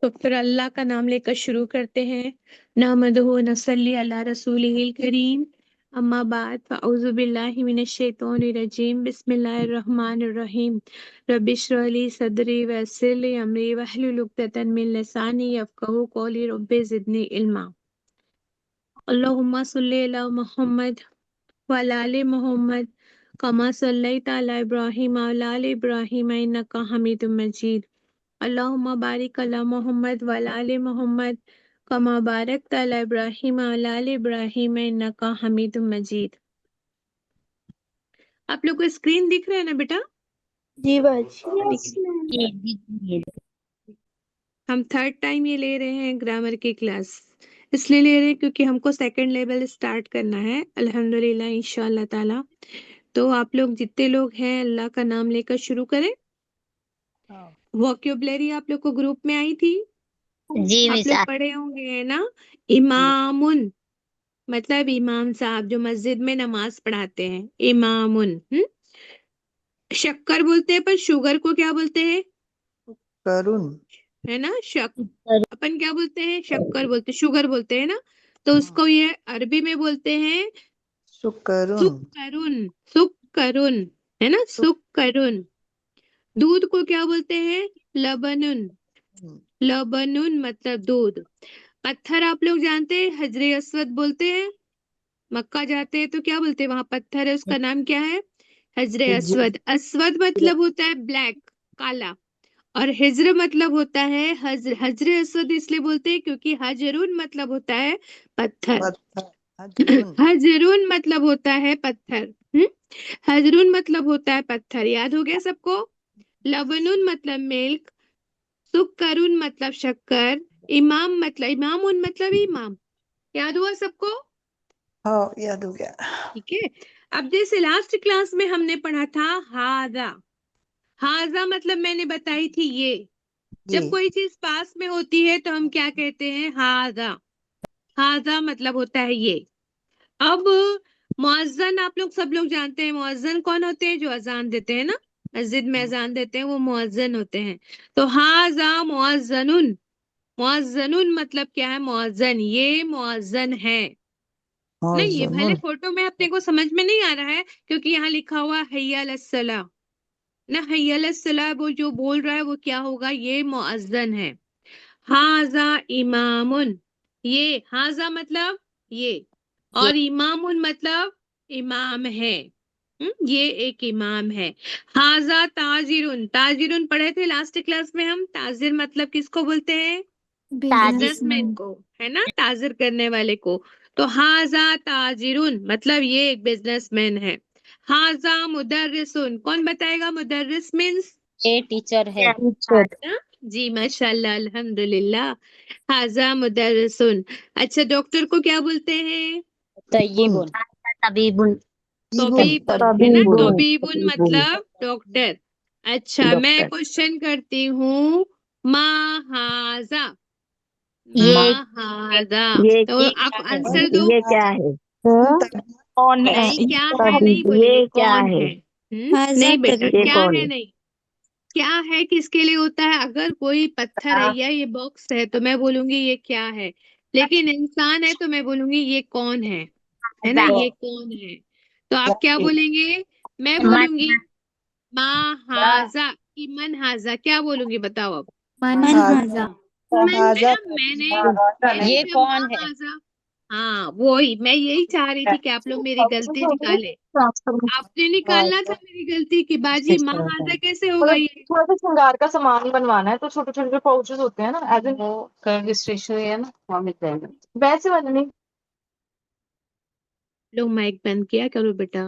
तो फिर अल्लाह का नाम लेकर शुरू करते हैं। नहमदुहु व नसल्ली अला रसूलिहिल करीम। अम्मा बाद फ़अऊज़ु बिल्लाहि मिनश शैतानिर रजीम। बिस्मिल्लाहिर रहमानिर रहीम। रब्बि इश्रह ली सदरी व यस्सिर ली अमरी वहलुल उक़दतन मिन लिसानी यफ़क़हू क़ौली रब्बि ज़िदनी इल्मा। अल्लाहुम्मा सल्लि अला मुहम्मद व अला आलि मुहम्मद कमा सल्लैता अला इब्राहीम व अला आलि इब्राहीम इन्नका हमीदुम मजीद। अल्लाहुम्मा बारिक अला मोहम्मद व अला आलि मोहम्मद कमा बारकता अला इब्राहीम व अला आलि इब्राहीम इन्नका हमीदुम मजीद। आप लोग को स्क्रीन दिख रहा है ना बेटा? जी बाजी। हम थर्ड टाइम ये ले रहे हैं ग्रामर की क्लास, इसलिए ले रहे हैं क्योंकि हमको सेकंड लेवल स्टार्ट करना है अल्हम्दुलिल्लाह इंशाअल्लाह ताला। तो आप लोग जितने लोग हैं अल्लाह का नाम लेकर शुरू करें। वोकैबुलरी आप लोग को ग्रुप में आई थी, जी आप मिस। लोग पढ़े होंगे है ना। इमामुन मतलब इमाम साहब जो मस्जिद में नमाज पढ़ाते हैं, इमामुन। शक्कर बोलते हैं, पर शुगर को क्या बोलते हैं? करुण। है ना, अपन क्या बोलते हैं? शक्कर बोलते, शुगर बोलते हैं ना। तो उसको ये अरबी में बोलते हैं सुकरुण। सुक्करुन। सुक्करुन है ना, सुक्करुन। दूध को क्या बोलते हैं? लबनुन। लबनुन मतलब दूध। पत्थर आप लोग जानते हैं, हजरे अस्वद बोलते हैं। मक्का जाते हैं तो क्या बोलते हैं? वहां पत्थर है, उसका नाम क्या है? हजरे अस्वद। अस्वद मतलब होता है ब्लैक, काला। और हिज्र मतलब होता है हजरे अस्वद इसलिए बोलते हैं क्योंकि हजरून मतलब होता है पत्थर। हजरून मतलब होता है पत्थर। हजरून मतलब होता है पत्थर। याद हो गया सबको? लबनुन मतलब मिल्क, सुक्करुन मतलब शक्कर, इमाम मतलब इमामुन मतलब इमाम। याद हुआ सबको? हाँ याद हो गया। ठीक है। अब जैसे लास्ट क्लास में हमने पढ़ा था हाजा। हाजा मतलब मैंने बताई थी ये। जब कोई चीज पास में होती है तो हम क्या कहते हैं? हाजा। हाजा मतलब होता है ये। अब मुअज्जन आप लोग सब लोग जानते हैं, मुअज्जन कौन होते हैं? जो अजान देते हैं ना, मस्जिद में अजान देते हैं, वो मुअज्जन होते हैं। तो हाजा मुअज्जनुन। मुअज्जनुन मतलब क्या है? मुअज्जन, ये मुअज्जन है। नहीं, ये भले फोटो में अपने को समझ में नहीं आ रहा है क्योंकि यहाँ लिखा हुआ हय्या अलस्सलाह ना। हय्या अलस्सलाह वो जो बोल रहा है वो क्या होगा? ये मुअज्जन है। हाजा इमामुन, ये हाजा मतलब ये, और इमामुन मतलब इमाम है। ये एक इमाम है। हाजा ताजिरुन। ताजिरुन पढ़े थे लास्ट क्लास में हम। ताजिर मतलब किसको बोलते हैं? बिजनेसमैन को, है ना, ताजिर करने वाले को। तो हाजा ताजिरुन मतलब ये एक बिजनेसमैन है। हाजा मुदर्रिसुन, कौन बताएगा? मुदर्रिस मीन्स ये टीचर है। ना? जी माशाल्लाह अल्हम्दुलिल्लाह। हाजा मुदर्रिसुन। अच्छा, डॉक्टर को क्या बोलते हैं? तय्यिबुन। तबीबुन। तबीबुन है ना। तबीबुन मतलब डॉक्टर। अच्छा, मैं क्वेश्चन करती हूँ। मा हाजा, मा हाजा। तो आप आंसर दो। ये क्या है? कौन है? नहीं, क्या है नहीं बोलेंगे, ये क्या कौन है? है? नहीं बेटा, ये क्या कौन है है? नहीं। क्या है किसके लिए होता है? अगर कोई पत्थर है या ये बॉक्स है तो मैं बोलूंगी ये क्या है, लेकिन इंसान है तो मैं बोलूंगी ये कौन है ना, ये कौन है। तो आप क्या बोलेंगे? मैं बोलूंगी मा हाजा कि मन हाजा, क्या बोलूंगी बताओ अब? है ना, मैंने ये जब मा कौन है? हाजा, हाँ वही मैं यही चाह रही थी कि आप लोग मेरी गलती निकाले। आपने निकालना था मेरी गलती की बाजी। मा हाजा कैसे होगा ये? थोड़ा सा श्रृंगार का सामान बनवाना है तो छोटे छोटे जो पाउचेस होते हैं ना, एज इन वो स्टेशनरी है ना, वहाँ मिल जाएगा वैसे वाले नहीं। लो माइक बंद किया करो बेटा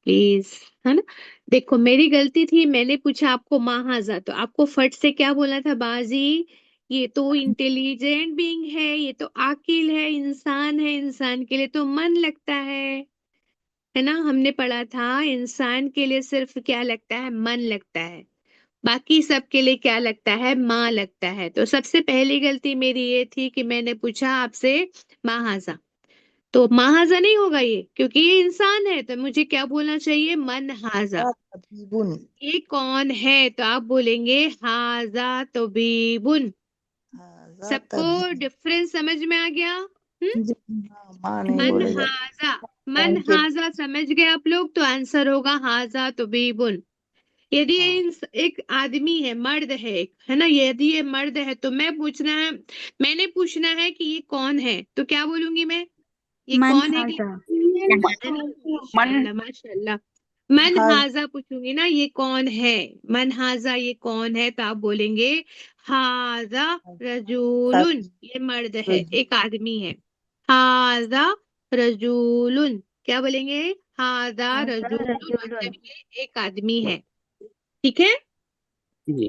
प्लीज, है ना। देखो मेरी गलती थी, मैंने पूछा आपको महाजा तो आपको फट से क्या बोला था बाजी? ये तो इंटेलिजेंट बीइंग है, ये तो आकिल है, इंसान है, इंसान के लिए तो मन लगता है ना। हमने पढ़ा था इंसान के लिए सिर्फ क्या लगता है? मन लगता है। बाकी सबके लिए क्या लगता है? माँ लगता है। तो सबसे पहली गलती मेरी ये थी कि मैंने पूछा आपसे महाजा। तो महाजा नहीं होगा ये, क्योंकि ये इंसान है। तो मुझे क्या बोलना चाहिए? मन हाजा। ये कौन है? तो आप बोलेंगे हाजा तबीबुन। हाजा सबको तभी डिफरेंस समझ में आ गया? माँ नहीं मन बोलेगा हाजा, मन उनके हाजा समझ गए आप लोग? तो आंसर होगा हाजा तबीबुन। यदि ये हाँ एक आदमी है, मर्द है एक, है ना, यदि ये मर्द है तो मैंने पूछना है कि ये कौन है, तो क्या बोलूंगी मैं? ये मन कौन है हाजा मन माशाल्लाह माशाल्लाह। मन हाज हाजा पूछूंगी ना, ये कौन है, मन हाजा ये कौन है, तो आप बोलेंगे हाजा रजूलुन, ये मर्द है, एक आदमी है। हाजा रजूलुन, क्या बोलेंगे? हाजा हाजा रजूलुन रजूलुन। मतलब ये एक आदमी है। ठीक है, जी।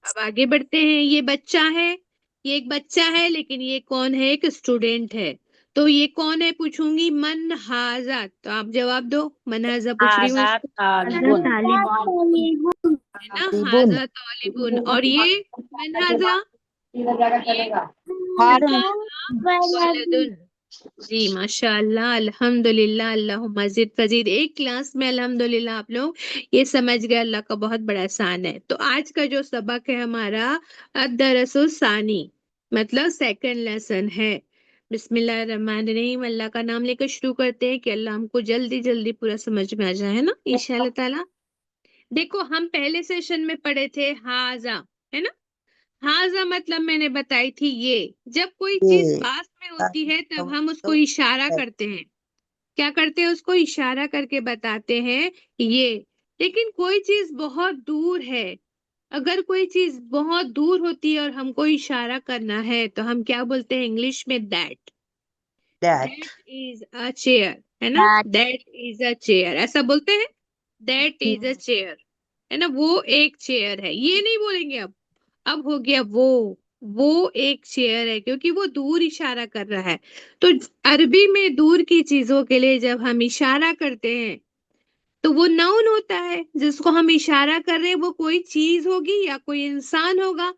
अब आगे बढ़ते हैं। ये बच्चा है, ये एक बच्चा है, लेकिन ये कौन है? एक स्टूडेंट है। तो ये कौन है पूछूंगी, मन हाजा, तो आप जवाब दो। मन हाजा पूछ रही हूँ हाजा इसको, तालिबुन। है ना, तालिबुन हाजा तालिबुन। और ये मन हाजा, ये हाज वलदुन। जी माशाअल्लाह, अल्हम्दुलिल्लाह, अल्लाहुम्मा ज़िद फज़ीद। एक क्लास में अल्हम्दुलिल्लाह आप लोग ये समझ गए, अल्लाह का बहुत बड़ा एहसान है। तो आज का जो सबक है हमारा अद्दरसुस सानी, मतलब सेकंड लेसन है। बिस्मिल्लाहिर्रहमानिर्रहीम, अल्लाह का नाम लेकर शुरू करते हैं कि अल्लाह हमको जल्दी जल्दी पूरा समझ में आ जाए, है ना, इंशाअल्लाह ताला। देखो, हम पहले सेशन में पढ़े थे हाजा, है ना। हाजा मतलब मैंने बताई थी ये, जब कोई चीज ये पास में होती है तब हम उसको तो इशारा करते हैं। क्या करते हैं? उसको इशारा करके बताते हैं ये। लेकिन कोई चीज बहुत दूर है, अगर कोई चीज बहुत दूर होती है और हमको इशारा करना है तो हम क्या बोलते हैं इंग्लिश में? That. That that is a chair, है ना, that that is a chair, ऐसा बोलते हैं। दैट इज अ चेयर, है ना, वो एक चेयर है। ये नहीं बोलेंगे अब हो गया वो एक चेयर है, क्योंकि वो दूर इशारा कर रहा है। तो अरबी में दूर की चीजों के लिए जब हम इशारा करते हैं तो वो नाउन होता है। जिसको हम इशारा कर रहे हैं वो कोई चीज होगी या कोई इंसान होगा,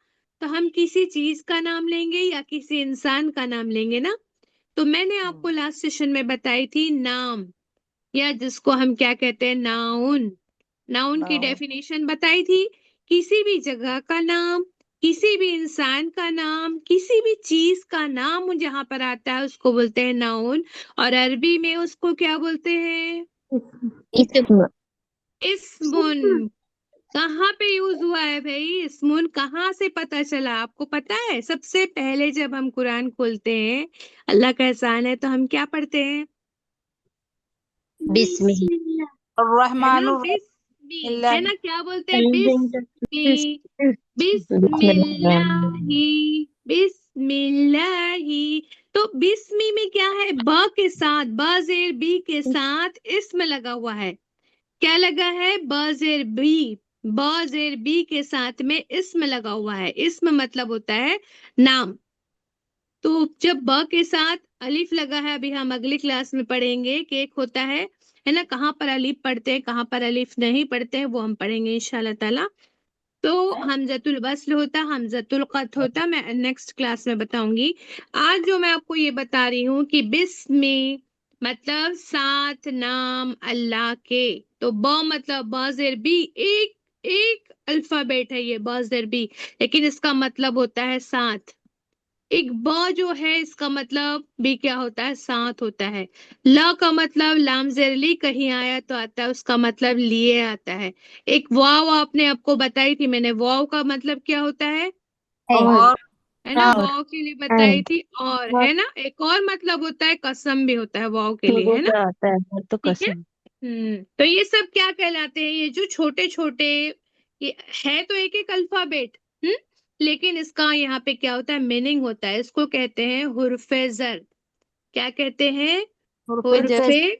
तो हम किसी चीज का नाम लेंगे या किसी इंसान का नाम लेंगे ना। तो मैंने आपको लास्ट सेशन में बताई थी नाम, या जिसको हम क्या कहते हैं, नाउन। नाउन की नाउन डेफिनेशन बताई थी, किसी भी जगह का नाम, किसी भी इंसान का नाम, किसी भी चीज का नाम जहां पर आता है उसको बोलते हैं नाउन। और अरबी में उसको क्या बोलते हैं? इसम इस्मुन। कहाँ पे यूज हुआ है भाई इस्मुन? कहाँ से पता चला आपको पता है? सबसे पहले जब हम कुरान खोलते हैं, अल्लाह का एहसान है, तो हम क्या पढ़ते हैं? बिस्मिल्लाह है ना, रहमानुर बिस्मी, है रहीम ना, क्या बोलते हैं? बिस्मी, बिस्मिल्लाही, बिस्मिल्लाही। तो बिस्मी में क्या है? ब के साथ, ब जेर बी के साथ इस्म लगा हुआ है। क्या लगा है? ब जेर बी, ब जेर बी के साथ में इस्म लगा हुआ है। इस्म मतलब होता है नाम। तो जब ब के साथ अलिफ लगा है, अभी हम अगली क्लास में पढ़ेंगे कि एक होता है ना, कहाँ पर अलिफ पढ़ते हैं, कहाँ पर अलिफ नहीं पढ़ते हैं, वो हम पढ़ेंगे इंशाल्लाह ताला। तो हमजतुल वस्ल होता, हमजतुल कत होता, मैं नेक्स्ट क्लास में बताऊंगी। आज जो मैं आपको ये बता रही हूँ कि बिस्मी मतलब साथ नाम अल्लाह के। तो ब मतलब बाजेर बी, एक एक अल्फाबेट है ये बाजेर बी, लेकिन इसका मतलब होता है साथ। एक ब जो है इसका मतलब भी क्या होता है? साथ होता है। ला का मतलब लाम जेरली, कहीं आया तो आता है, उसका मतलब लिए आता है। एक वाव आपने आपको बताई थी मैंने, वाव का मतलब क्या होता और है ना, और वाव के लिए बताई थी, और है ना, एक और मतलब होता है कसम भी होता है वाव के लिए, है ना। आता है तो ठीक है। कसम। तो ये सब क्या कहलाते हैं? ये जो छोटे छोटे, ये है तो एक एक अल्फाबेट, लेकिन इसका यहाँ पे क्या होता है? मीनिंग होता है। इसको कहते हैं हुर्फे जर। क्या कहते हैं? रुपए जैसे हुर्फे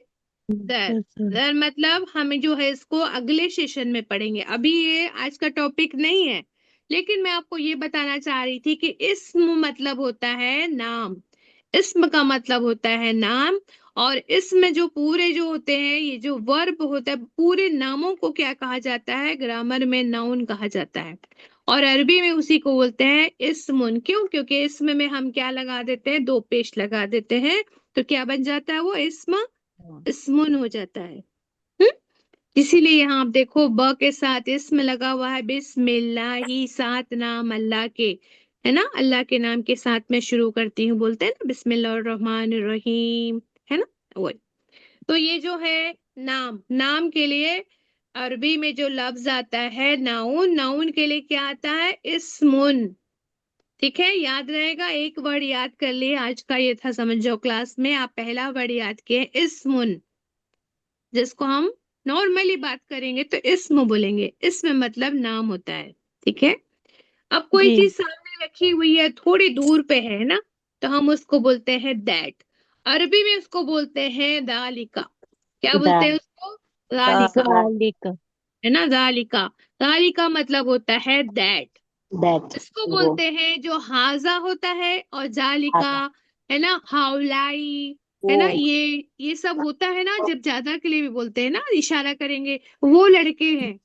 जर। जर मतलब हमें जो है इसको अगले सेशन में पढ़ेंगे, अभी ये आज का टॉपिक नहीं है। लेकिन मैं आपको ये बताना चाह रही थी कि इस्म मतलब होता है नाम। इस्म का मतलब होता है नाम। और इसमें जो पूरे जो होते हैं, ये जो वर्ब होता है, पूरे नामों को क्या कहा जाता है? ग्रामर में नाउन कहा जाता है। और अरबी में उसी को बोलते हैं इस्मुन। क्यों? क्योंकि इसमें में हम क्या लगा देते हैं? दो पेश लगा देते हैं, तो क्या बन जाता है? वो इस्म इस्मुन हो जाता है। हम्म? इसीलिए यहाँ आप देखो ब के साथ इस्म लगा हुआ है, बिस्मिल्लाही, सात नाम अल्लाह के। है ना, अल्लाह के नाम के साथ मैं शुरू करती हूँ, बोलते हैं ना बिस्मिल्लाहिर्रहमानिर्रहीम, है ना, वो। तो ये जो है नाम, नाम के लिए अरबी में जो लफ्ज आता है नाउन, नाउन के लिए क्या आता है, इस्मुन। ठीक है, याद रहेगा, एक वर्ड याद कर लिए, आज का ये था समझ जाओ क्लास में, आप पहला वर्ड याद किए इस्मुन, जिसको हम नॉर्मली बात करेंगे तो इस्म बोलेंगे, इस्म मतलब नाम होता है। ठीक है, अब कोई जी चीज सामने रखी हुई है, थोड़ी दूर पे है ना, तो हम उसको बोलते हैं दैट। अरबी में उसको बोलते हैं दालिका। क्या बोलते हैं उसको, दालिका, जालिका है ना, दालिका। दालिका मतलब होता है दैट। दैट इसको वो बोलते हैं जो हाजा होता है, और जालिका, है ना, हाउलाई, है ना, ये सब होता है ना, जब ज्यादा के लिए भी बोलते हैं ना, इशारा करेंगे, वो लड़के हैं,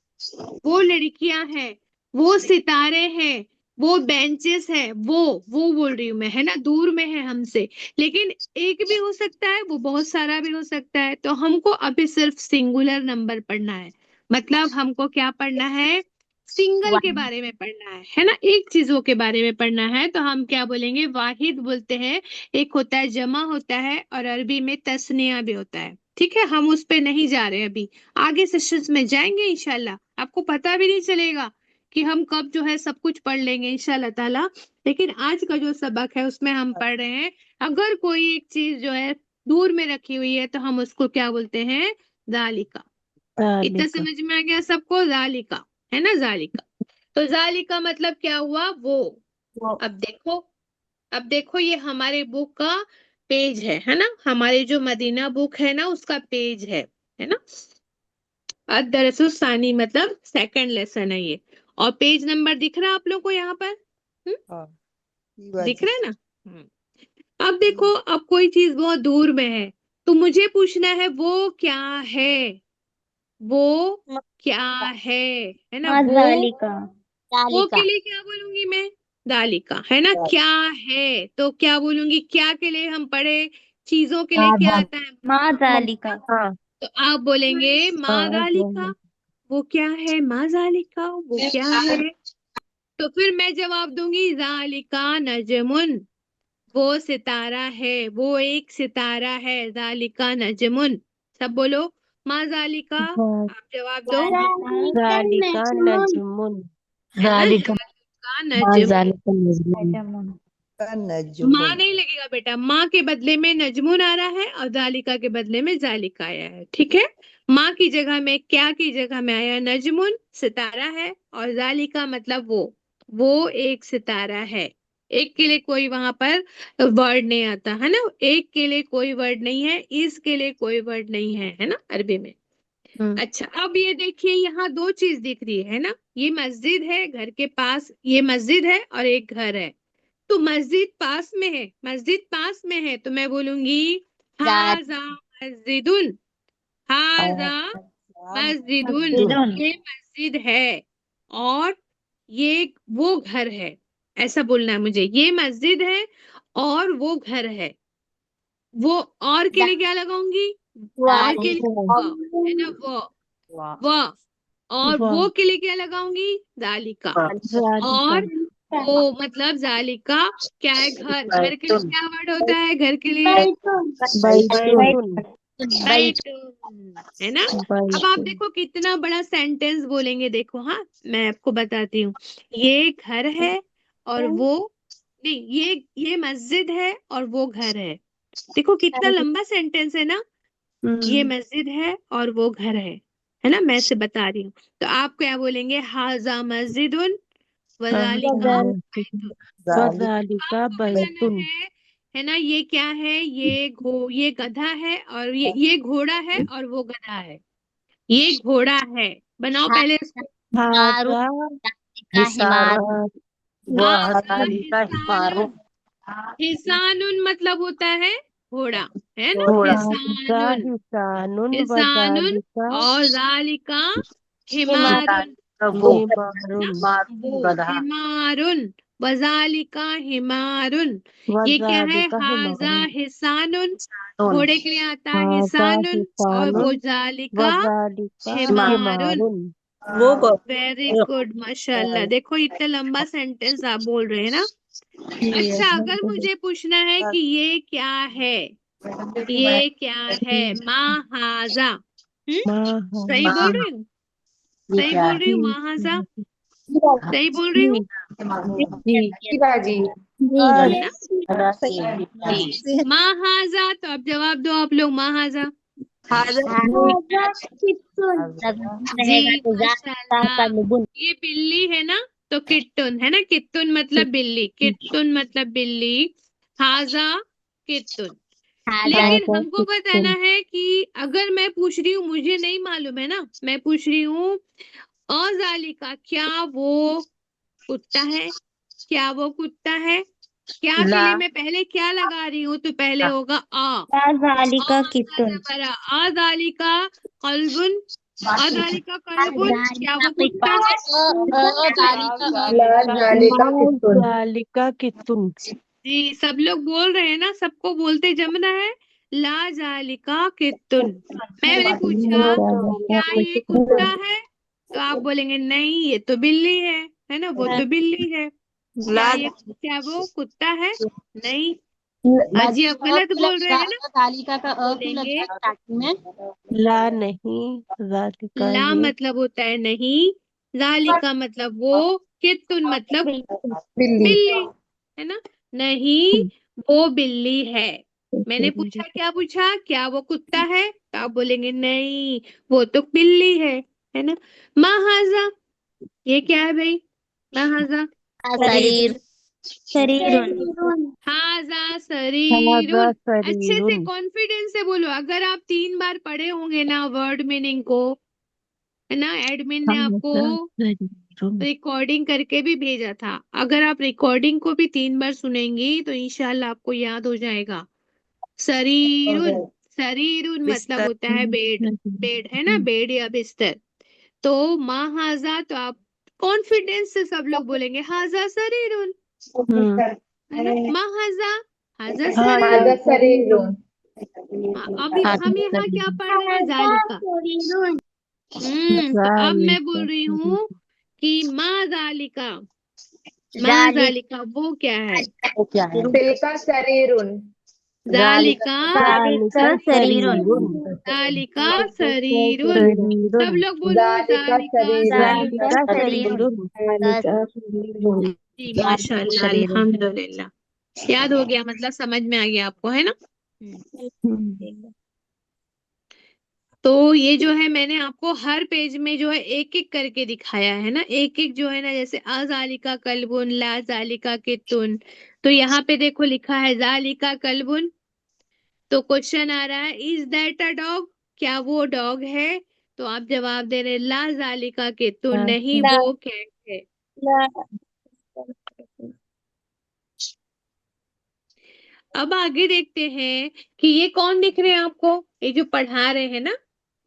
वो लड़कियां हैं, वो सितारे हैं, वो बेंचेस है, वो बोल रही हूँ मैं, है ना, दूर में है हमसे, लेकिन एक भी हो सकता है, वो बहुत सारा भी हो सकता है। तो हमको अभी सिर्फ सिंगुलर नंबर पढ़ना है, मतलब हमको क्या पढ़ना है, सिंगल के बारे में पढ़ना है ना, एक चीजों के बारे में पढ़ना है। तो हम क्या बोलेंगे, वाहिद बोलते हैं, एक होता है जमा होता है, और अरबी में तस्निया भी होता है। ठीक है, हम उस पे नहीं जा रहे अभी, आगे सेशंस में जाएंगे इंशाल्लाह, आपको पता भी नहीं चलेगा कि हम कब जो है सब कुछ पढ़ लेंगे इंशाल्लाह ताला। लेकिन आज का जो सबक है उसमें हम पढ़ रहे हैं, अगर कोई एक चीज जो है दूर में रखी हुई है तो हम उसको क्या बोलते हैं, जालिका। इतना जालिका समझ में आ गया सबको, जालिका, है ना, जालिका। तो जालिका मतलब क्या हुआ, वो। वो अब देखो, अब देखो, ये हमारे बुक का पेज है ना, हमारे जो मदीना बुक है ना उसका पेज है ना, अद-दरसुस्सानी मतलब सेकंड लेसन है ये, और पेज नंबर दिख रहा है आप लोग को यहाँ पर, हाँ दिख रहा है ना। अब देखो, अब कोई चीज बहुत दूर में है, तो मुझे पूछना है वो क्या है, वो क्या है ना, जालिका वो के लिए क्या बोलूंगी मैं, दालिका, है ना, क्या है तो क्या बोलूंगी, क्या के लिए हम पढ़े, चीजों के लिए क्या आता है, माँ जालिका हाँ तो आप बोलेंगे माँ दालिका, वो क्या है, माँ जालिका, वो क्या है। तो फिर मैं जवाब दूंगी जालिका नजमुन, वो सितारा है, वो एक सितारा है, जालिका नजमुन। सब बोलो, माँ जालिका, आप जवाब दो, जालिका नजमुन है ना, जालिका जालिका नजमुन। जालिका नजमुन माँ नहीं लगेगा बेटा, माँ के बदले में नजमुन आ रहा है, और जालिका के बदले में जालिका आया है। ठीक है, माँ की जगह में, क्या की जगह में आया नजमुन, सितारा है, और जालिका मतलब वो एक सितारा है। एक के लिए कोई वहां पर वर्ड नहीं आता है ना, एक के लिए कोई वर्ड नहीं है, इसके लिए कोई वर्ड नहीं है ना अरबी में। अच्छा, अब ये देखिए, यहाँ दो चीज दिख रही है ना, ये मस्जिद है घर के पास, ये मस्जिद है और एक घर है, तो मस्जिद पास में है, मस्जिद पास में है, तो मैं बोलूंगी हाजा मस्जिदुन, हाजा मस्जिदुन, ये मस्जिद है, और ये वो घर है, ऐसा बोलना है मुझे, ये मस्जिद है और वो घर है। वो और के लिए क्या लगाऊंगी, और के लिए वो, है ना, वो, और वो के लिए क्या लगाऊंगी, जालिका, जालिका और वो मतलब जालिका क्या है, घर, घर के लिए क्या वर्ड होता है, घर के लिए बैतुन बैतुन, है ना। अब आप बैतुन देखो कितना बड़ा सेंटेंस बोलेंगे, देखो, हाँ मैं आपको बताती हूँ, ये घर है और वो, नहीं, ये मस्जिद है और वो घर है, देखो कितना लंबा सेंटेंस है ना, ये मस्जिद है और वो घर है ना, मैं से बता रही हूँ। तो आप क्या बोलेंगे, हाजा मस्जिदुन वजालिका बैतुन। वजालिका आपको बताना बैतुन है ना, ये क्या है, ये गधा है, और ये घोड़ा है और वो गधा है, ये घोड़ा है, बनाओ पहले इसको। हाजा हिसार हाजा हिसानुन, हिसानुन मतलब होता है घोड़ा, है ना, हाजा हिसानुन, हिसानुन हिसानुन, वजालिका और जालिका हिमारुन, हिमारुन वो हिमारुन, वजालिका हिमारुन, ये क्या है, वजालिका हाजा हिमारुन हिसानुन, घोड़े के लिए आता है हाजा हिसानुन, और वो हिसानुन जालिका वजालिका हिमारुन। हिमारुन वेरी गुड, माशाल्लाह, देखो इतना लंबा सेंटेंस आप बोल रहे हैं ना, अच्छा, अगर मुझे पूछना है कि ये क्या है, ये क्या है, महाजा, सही बोल रही हूँ? सही बोल रही हूँ, महाजा सही बोल रही हूँ बाजी ना? जी, महाजा। तो अब जवाब दो आप लोग, महाजा। जी, माशाल्लाह। ये बिल्ली है ना, तो किट्टुन है ना, किट्टुन मतलब बिल्ली, किट्टुन मतलब बिल्ली, हाजा किट्टुन। लेकिन हमको बताना है कि अगर मैं पूछ रही हूँ, मुझे नहीं मालूम है ना, मैं पूछ रही हूँ अजालिका, क्या वो कुत्ता है, क्या वो कुत्ता है, क्या के लिए मैं पहले क्या लगा रही हूँ, तो पहले होगा जालिका कितुन अजालिका कल्बुन, अजालिका कल्बुन, क्या वो कुत्ता है? जालिका कितुन जी, सब लोग बोल रहे हैं ना, सबको बोलते जमना है, ला जालिका कितुन। मैंने पूछा क्या ये कुत्ता है, तो आप बोलेंगे नहीं ये तो बिल्ली है ना, वो तो बिल्ली है। क्या वो कुत्ता है? नहीं, अजी आप गलत बोल रहे हैं ना, तालिका का बोलेंगे ला नहीं जालिका ला ये मतलब होता है नहीं, जालिका मतलब वो, कितुन मतलब बिल्ली, है ना? नहीं, वो बिल्ली है। मैंने पूछा, क्या पूछा, क्या वो कुत्ता है, तो आप बोलेंगे नहीं वो तो बिल्ली है ना? महाजा, ये क्या है भाई? महाजा, हाजा शरीरुन। अच्छे से कॉन्फिडेंस से बोलो, अगर आप 3 बार पढ़े होंगे ना वर्ड मीनिंग को, है ना, एडमिन ने आपको रिकॉर्डिंग करके भी भेजा था, अगर आप रिकॉर्डिंग को भी 3 बार सुनेंगी तो इंशाल्लाह आपको याद हो जाएगा। शरीरुन, शरीरुन मतलब होता है बेड, बेड है ना, बेड या बिस्तर। तो माँ हाजा, तो आप कॉन्फिडेंस से सब लोग बोलेंगे हाजा शरीरुन, है ना? माँ हाजा, हाजा शरीरुन। अभी हम यहाँ क्या पढ़ रहे हैं, जालिका। तो अब मैं बोल रही हूँ कि माँ जालिका, माँ जालिका वो क्या है? जालिका, जालिका शरीरुन। सब लोग बोलो जालिका शरीरुन। जी माशाल्लाह, अल्हम्दुलिल्लाह, याद हो गया, मतलब समझ में आ गया आपको, है ना? तो ये जो है मैंने आपको हर पेज में जो है एक एक करके दिखाया है ना, एक एक जो है ना, जैसे अजालिका कल्बुन, ला जालिका कितुन। तो यहाँ पे देखो लिखा है जालिका कल्बुन, तो क्वेश्चन आ रहा है इज दैट अ डॉग, क्या वो डॉग है? तो आप जवाब दे रहे ला जालिका कितुन, नहीं वो कैट है। अब आगे देखते हैं कि ये कौन दिख रहे हैं आपको, ये जो पढ़ा रहे हैं ना,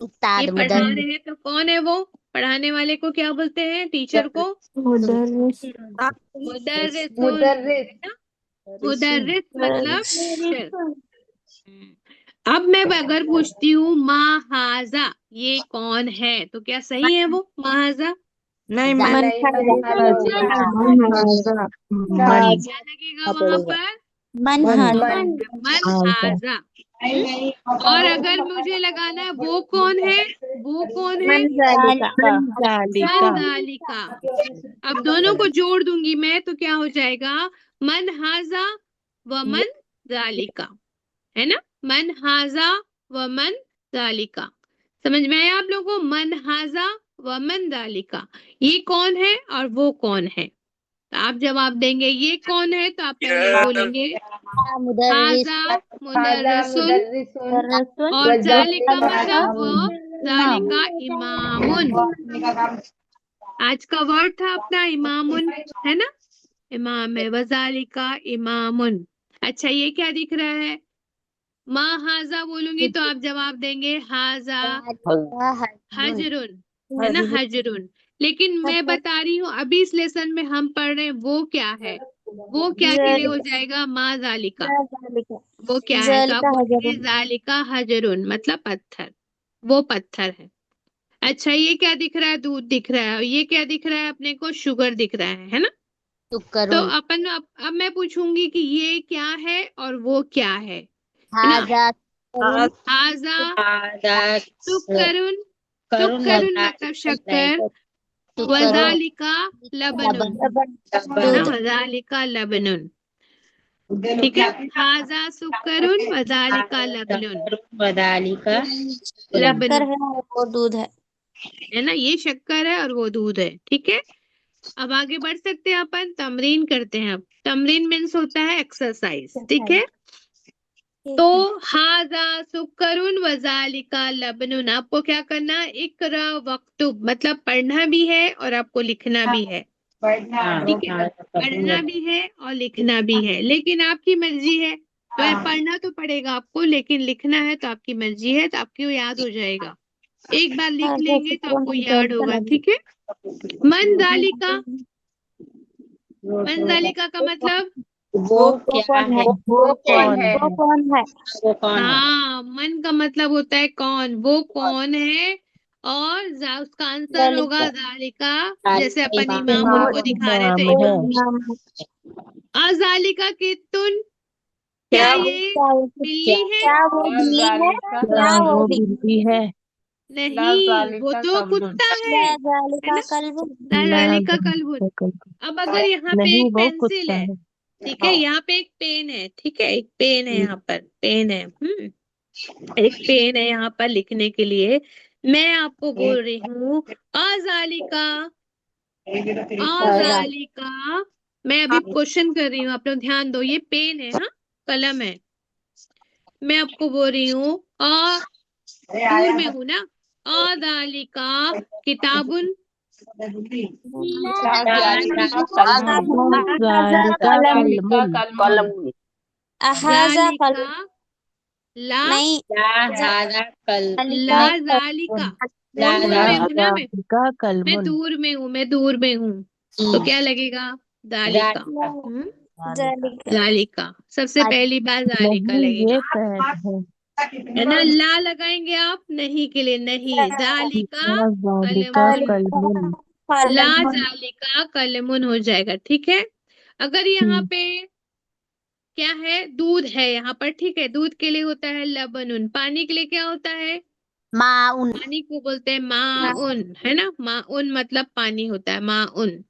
ये पढ़ा रहे हैं, तो कौन है वो? पढ़ाने वाले को क्या बोलते हैं, टीचर को? मुदर्रिस, है ना? मुदर्रिस मतलब टीचर। अब मैं अगर पूछती हूँ महाजा, ये कौन है, तो क्या सही है वो महाजा? नहीं क्या लगेगा वहां पर? मनहाजा। और अगर मुझे लगाना है वो कौन है, वो कौन है? मनजालिका। अब दोनों को जोड़ दूंगी मैं, तो क्या हो जाएगा? मनहाजा व मन जालिका, है ना? मनहाजा व मन जालिका, समझ में आया आप लोगों को? मनहाजा व मन जालिका, ये कौन है और वो कौन है? तो आप जवाब देंगे ये कौन है, तो आप पहले बोलेंगे हाजा मुदर्रिसुन, और जालिका मतलब वो, जालिका इमामुन। आज का वर्ड था अपना इमामुन, है ना? इमाम है, वजालिका इमामुन। अच्छा, ये क्या दिख रहा है? माँ हाजा बोलूंगी तो आप जवाब देंगे हाजा हजरुन, है ना, हजरुन। लेकिन मैं बता रही हूँ अभी इस लेसन में हम पढ़ रहे हैं वो क्या है, वो क्या के लिए हो जाएगा? माँ जालिका, वो क्या है? तो आप बोलेंगे जालिका हजरुन मतलब पत्थर, वो पत्थर है। अच्छा, ये क्या दिख रहा है? दूध दिख रहा है। और ये क्या दिख रहा है अपने को? शुगर दिख रहा है ना? तो तुकरुन अब मैं पूछूंगी कि ये क्या है और वो क्या है ना। हाजा तुकरुन हाजा आदा सुक्करुन, करुण सुक्करुन मतलब शक्कर, तुकरुन वजालिका लबनुन, है ना, दूध वजालिका लबनुन। ठीक है, हाजा सुक्करुन वजालिका लबनुन, बदाली का शक्कर लबनुन, है और वो दूध है ना, ये शक्कर है और वो दूध है। ठीक है, अब आगे बढ़ सकते हैं, अपन तमरीन करते हैं। अब तमरीन मीन्स होता है एक्सरसाइज। ठीक है, तो है। हाजा सुक्करुन वजालिका लबनुन, आपको क्या करना है, इकरा वक्तुब मतलब पढ़ना भी है और आपको लिखना भी है। ठीक है, पढ़ना भी है और लिखना भी है, लेकिन आपकी मर्जी है। तो पढ़ना तो पड़ेगा आपको, लेकिन लिखना है तो आपकी मर्जी है, तो आपको याद हो जाएगा। एक बार लिख हाजा लेंगे तो आपको सुकरून याद होगा। ठीक है, मन जालिका, मन जालिका का मतलब वो क्या है, वो कौन है? वो कौन है वो कौन है। हाँ, मन का मतलब होता है कौन, वो कौन है। और उसका आंसर होगा जालिका जालिका, जैसे अपन इमाम इमामुन वो को दिखा रहे इमाम थे। है इमाम है अजालिका कितुन, क्या क्या ये क्या वो बिल्ली है? क्या वो बिल्ली है जालिका क्या वो बिल्ली है ला नहीं, वो जालिका तो कल्बुन। कुत्ता है ला है जालिका ना, कल्ब जालिका कल्बुन। अब अगर यहाँ पे नहीं एक वो पेंसिल कुत्ता है, है। ठीक है, यहाँ पे एक पेन है, ठीक है, एक पेन है, यहाँ पर पेन है, एक पेन है यहाँ पर लिखने के लिए। मैं आपको बोल रही हूँ अजालिका, अजालिका। मैं अभी क्वेश्चन कर रही हूँ, आप लोग ध्यान दो, ये पेन है, हाँ, कलम है। मैं आपको बोल रही हूँ दूर में हूँ ना, अजालिका किताबुन, ला जालिका कल्बुन। जालिका जालिका कलमुन कल्बुन। अहाजा जालिका कल्ब ला, नहीं ला हादा कल ला नहीं जालिका, ला दूर में हूँ ना, जालिका मैं कलमुन दूर में हूँ, मैं दूर में हूँ, तो क्या लगेगा, जालिका। जालिका जालिका जालिका, सबसे पहली बार जालिका नहीं लगेगा, ये पेन है ना। ला लगाएंगे आप नहीं के लिए, नहीं, जालिका है जालिका कलमुन, कलमुन ला कलम जालिका कलमुन हो जाएगा। ठीक है, अगर यहाँ पे क्या है, दूध है यहाँ पर, ठीक है, दूध के लिए होता है लबनुन, पानी के लिए क्या होता है, माउन पानी को बोलते हैं माउन, है ना, माउन मतलब पानी होता है, माउन।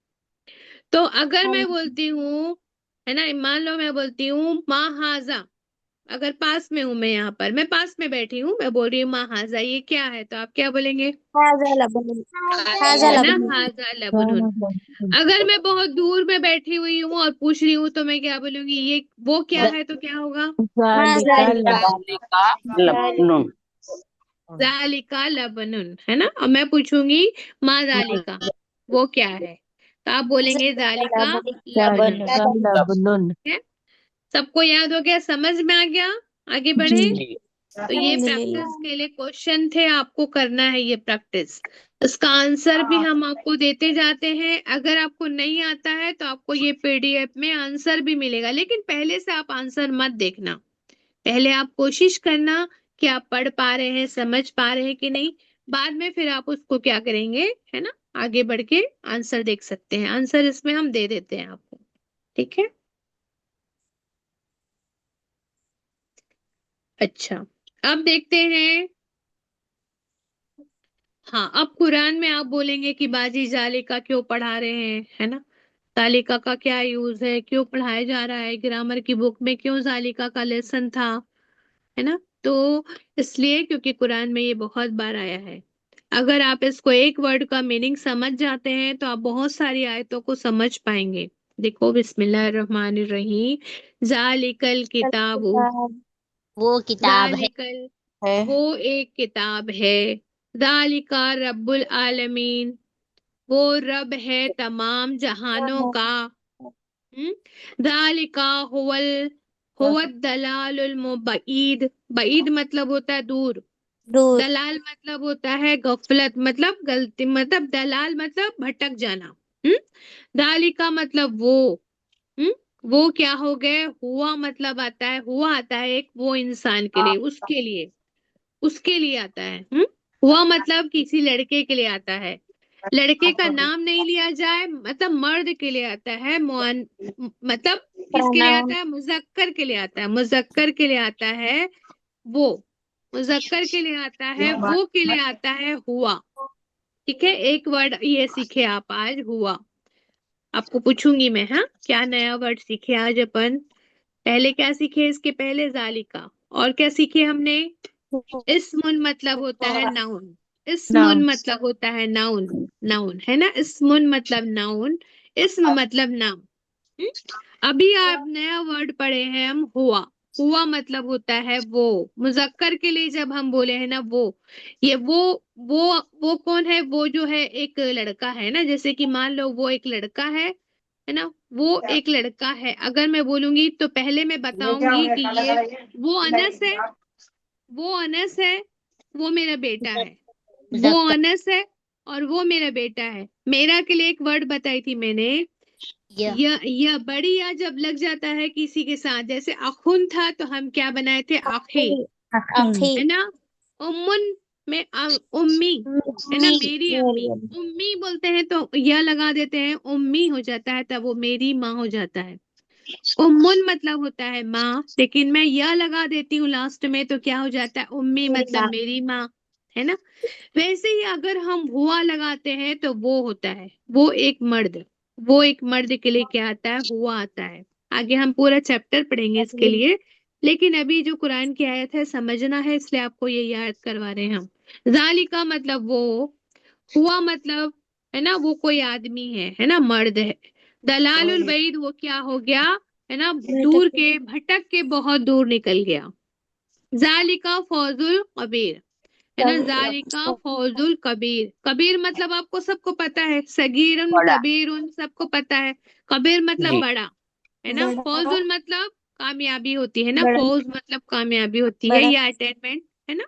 तो अगर मैं बोलती हूँ, है ना, मान लो मैं बोलती हूँ महाजा, अगर पास में हूं, मैं यहाँ पर, मैं पास में बैठी हूँ, मैं बोल रही हूँ महाजा, ये क्या है, तो आप क्या बोलेंगे, हाजा लबन हाजा है ना, लबन हाजा लबनुन। अगर मैं बहुत दूर में बैठी हुई हूँ और पूछ रही हूँ, तो मैं क्या बोलूंगी, ये वो क्या है, तो क्या होगा, जालिका जालिका लबनुन। जालिका लबनुन, है ना। और मैं पूछूंगी माँ जालिका, वो क्या है, तो आप बोलेंगे जालिका लबनुन। जालिका लबनुन ठीक है, सबको याद हो गया, समझ में आ गया, आगे जी बढ़े। तो ये अल्हम्दुलिल्लाह प्रैक्टिस के लिए क्वेश्चन थे, आपको करना है ये प्रैक्टिस। इसका आंसर भी हम आपको देते जाते हैं, अगर आपको नहीं आता है तो आपको ये पीडीएफ में आंसर भी मिलेगा, लेकिन पहले से आप आंसर मत देखना, पहले आप कोशिश करना कि आप पढ़ पा रहे हैं, समझ पा रहे हैं कि नहीं। बाद में फिर आप उसको क्या करेंगे, है ना, आगे बढ़ के आंसर देख सकते हैं, आंसर इसमें हम दे देते हैं आपको। ठीक है, अच्छा, अब देखते हैं। हाँ, अब कुरान में आप बोलेंगे कि बाजी जालिका क्यों पढ़ा रहे हैं, है ना, जालिका का क्या यूज है, क्यों पढ़ाया जा रहा है, ग्रामर की बुक में क्यों जालिका का लेसन था, है ना। तो इसलिए क्योंकि कुरान में ये बहुत बार आया है। अगर आप इसको एक वर्ड का मीनिंग समझ जाते हैं तो आप बहुत सारी आयतों को समझ पाएंगे। देखो, बिस्मिल्लाहिर्रहमानिर्रहीम, जालिकल किताबु, वो किताब जालिकल, है वो एक किताब है, जालिका रब्बुल आलमीन, वो रब है तमाम जहानों का, जालिका हुवल, हुवद दलालुल मुबईद, बईद मतलब होता है दूर, दूर दलाल मतलब होता है गफलत, मतलब गलती, मतलब दलाल मतलब भटक जाना। हम्म, दालिका मतलब वो, हम्म, वो क्या हो गए, हुआ मतलब आता है, हुआ आता है एक वो इंसान के लिए, उसके लिए, उसके लिए आता है। हुआ मतलब किसी लड़के के लिए आता है, लड़के का नाम नहीं लिया जाए, मतलब मर्द के लिए आता है, मतलब किसके लिए आता है, मुजक्कर के लिए आता है, मुजक्कर के लिए आता है वो, मुजक्कर के लिए आता है वो, के लिए आता है हुआ। ठीक है, एक वर्ड ये सीखे आप आज, हुआ। आपको पूछूंगी मैं, हाँ, क्या नया वर्ड सीखे आज अपन। पहले क्या सीखे, इसके पहले जालिका, और क्या सीखे हमने, इस्मुन मतलब होता है नाउन, इस्मुन मतलब होता है नाउन, नाउन है ना, इस्मुन मतलब नाउन, इस्म मतलब नाम। हम्म? अभी आप नया वर्ड पढ़े हैं हम, हुआ। हुआ मतलब होता है वो, मुजक्कर के लिए जब हम बोले हैं ना वो, ये वो कौन है, वो जो है एक लड़का है ना, जैसे कि मान लो वो एक लड़का है ना, वो एक लड़का है। अगर मैं बोलूंगी तो पहले मैं बताऊंगी कि ये वो अनस है, वो अनस है, वो मेरा बेटा है, वो मुजक्कर अनस है और वो मेरा बेटा है। मेरा के लिए एक वर्ड बताई थी मैंने, यह या बड़ी या जब लग जाता है किसी के साथ, जैसे अखुन था तो हम क्या बनाए थे, आखे, अखी है ना। उम्मुन में उम्मी, है ना, मेरी अम्मी। उम्मी बोलते हैं तो यह लगा देते हैं, उम्मी हो जाता है, तब वो मेरी माँ हो जाता है। उम्मुन मतलब होता है माँ, लेकिन मैं यह लगा देती हूँ लास्ट में तो क्या हो जाता है, उम्मी मतलब मेरी माँ, है ना। वैसे ही अगर हम हुआ लगाते हैं तो वो होता है, वो एक मर्द, वो एक मर्द के लिए क्या आता है, हुआ आता है। आगे हम पूरा चैप्टर पढ़ेंगे इसके लिए, लेकिन अभी जो कुरान की आयत है समझना है, इसलिए आपको ये याद करवा रहे हैं हम। जालिका मतलब वो, हुआ मतलब, है ना, वो कोई आदमी है ना, मर्द है। दलालुल बैद वो क्या हो गया, है ना, दूर के, भटक के बहुत दूर निकल गया। जालिका फौजुल कबीर, है ना, जालिका फौजुल कबीर। कबीर मतलब आपको सबको पता है, सगीरन कबीरुन सबको पता है, कबीर मतलब बड़ा, है ना। फौजुल मतलब कामयाबी होती है ना, फौज मतलब कामयाबी होती है या अटेनमेंट, है ना।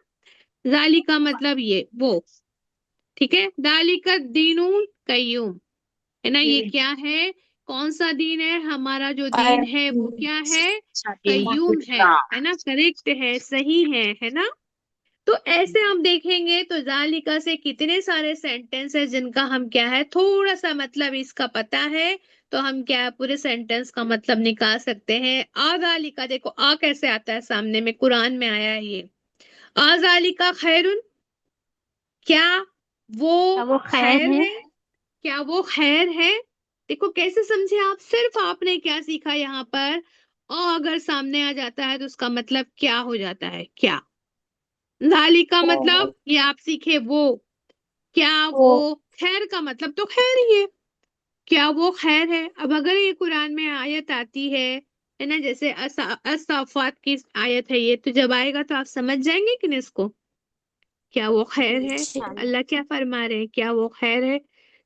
जालिका मतलब ये वो, ठीक है। दालिका दीनुल कय्यूम, है ना, ये क्या है, कौन सा दीन है, हमारा जो दीन है वो क्या है, कय्यूम है ना, करेक्ट है, सही है ना। तो ऐसे हम देखेंगे तो जालिका से कितने सारे सेंटेंस है जिनका हम क्या है, थोड़ा सा मतलब इसका पता है तो हम क्या है, पूरे सेंटेंस का मतलब निकाल सकते हैं। आ जालिका, देखो आ कैसे आता है सामने में, कुरान में आया है ये, आ जालिका खैरुन, क्या वो वो खैर खैर है। है, क्या वो खैर है। देखो कैसे समझे आप, सिर्फ आपने क्या सीखा यहाँ पर, और अगर सामने आ जाता है तो उसका मतलब क्या हो जाता है, क्या। जालिका मतलब ये आप सीखे वो, क्या वो खैर का मतलब तो खैर ही है, क्या वो खैर है। अब अगर ये कुरान में आयत आती है ना, जैसे असाफात की आयत है ये, तो जब आएगा तो आप समझ जाएंगे कि नहीं इसको, क्या वो खैर है, अल्लाह क्या फरमा रहे हैं, क्या वो खैर है।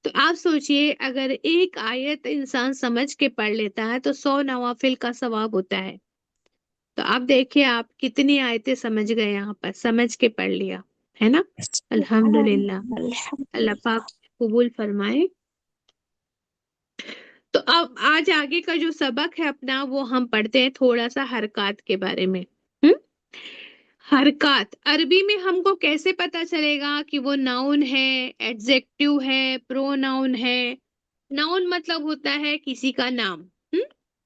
तो आप सोचिए अगर एक आयत इंसान समझ के पढ़ लेता है तो 100 नवाफिल का सवाब होता है। तो आप देखिए आप कितनी आयतें समझ गए, यहाँ पर समझ के पढ़ लिया, है ना। अल्हम्दुलिल्लाह, अल्लाह पाक कबूल फरमाए। तो अब आज आगे का जो सबक है अपना, वो हम पढ़ते हैं थोड़ा सा हरकत के बारे में। हम्म, हरकत अरबी में हमको कैसे पता चलेगा कि वो नाउन है, एडजेक्टिव है, प्रोनाउन है। नाउन मतलब होता है किसी का नाम,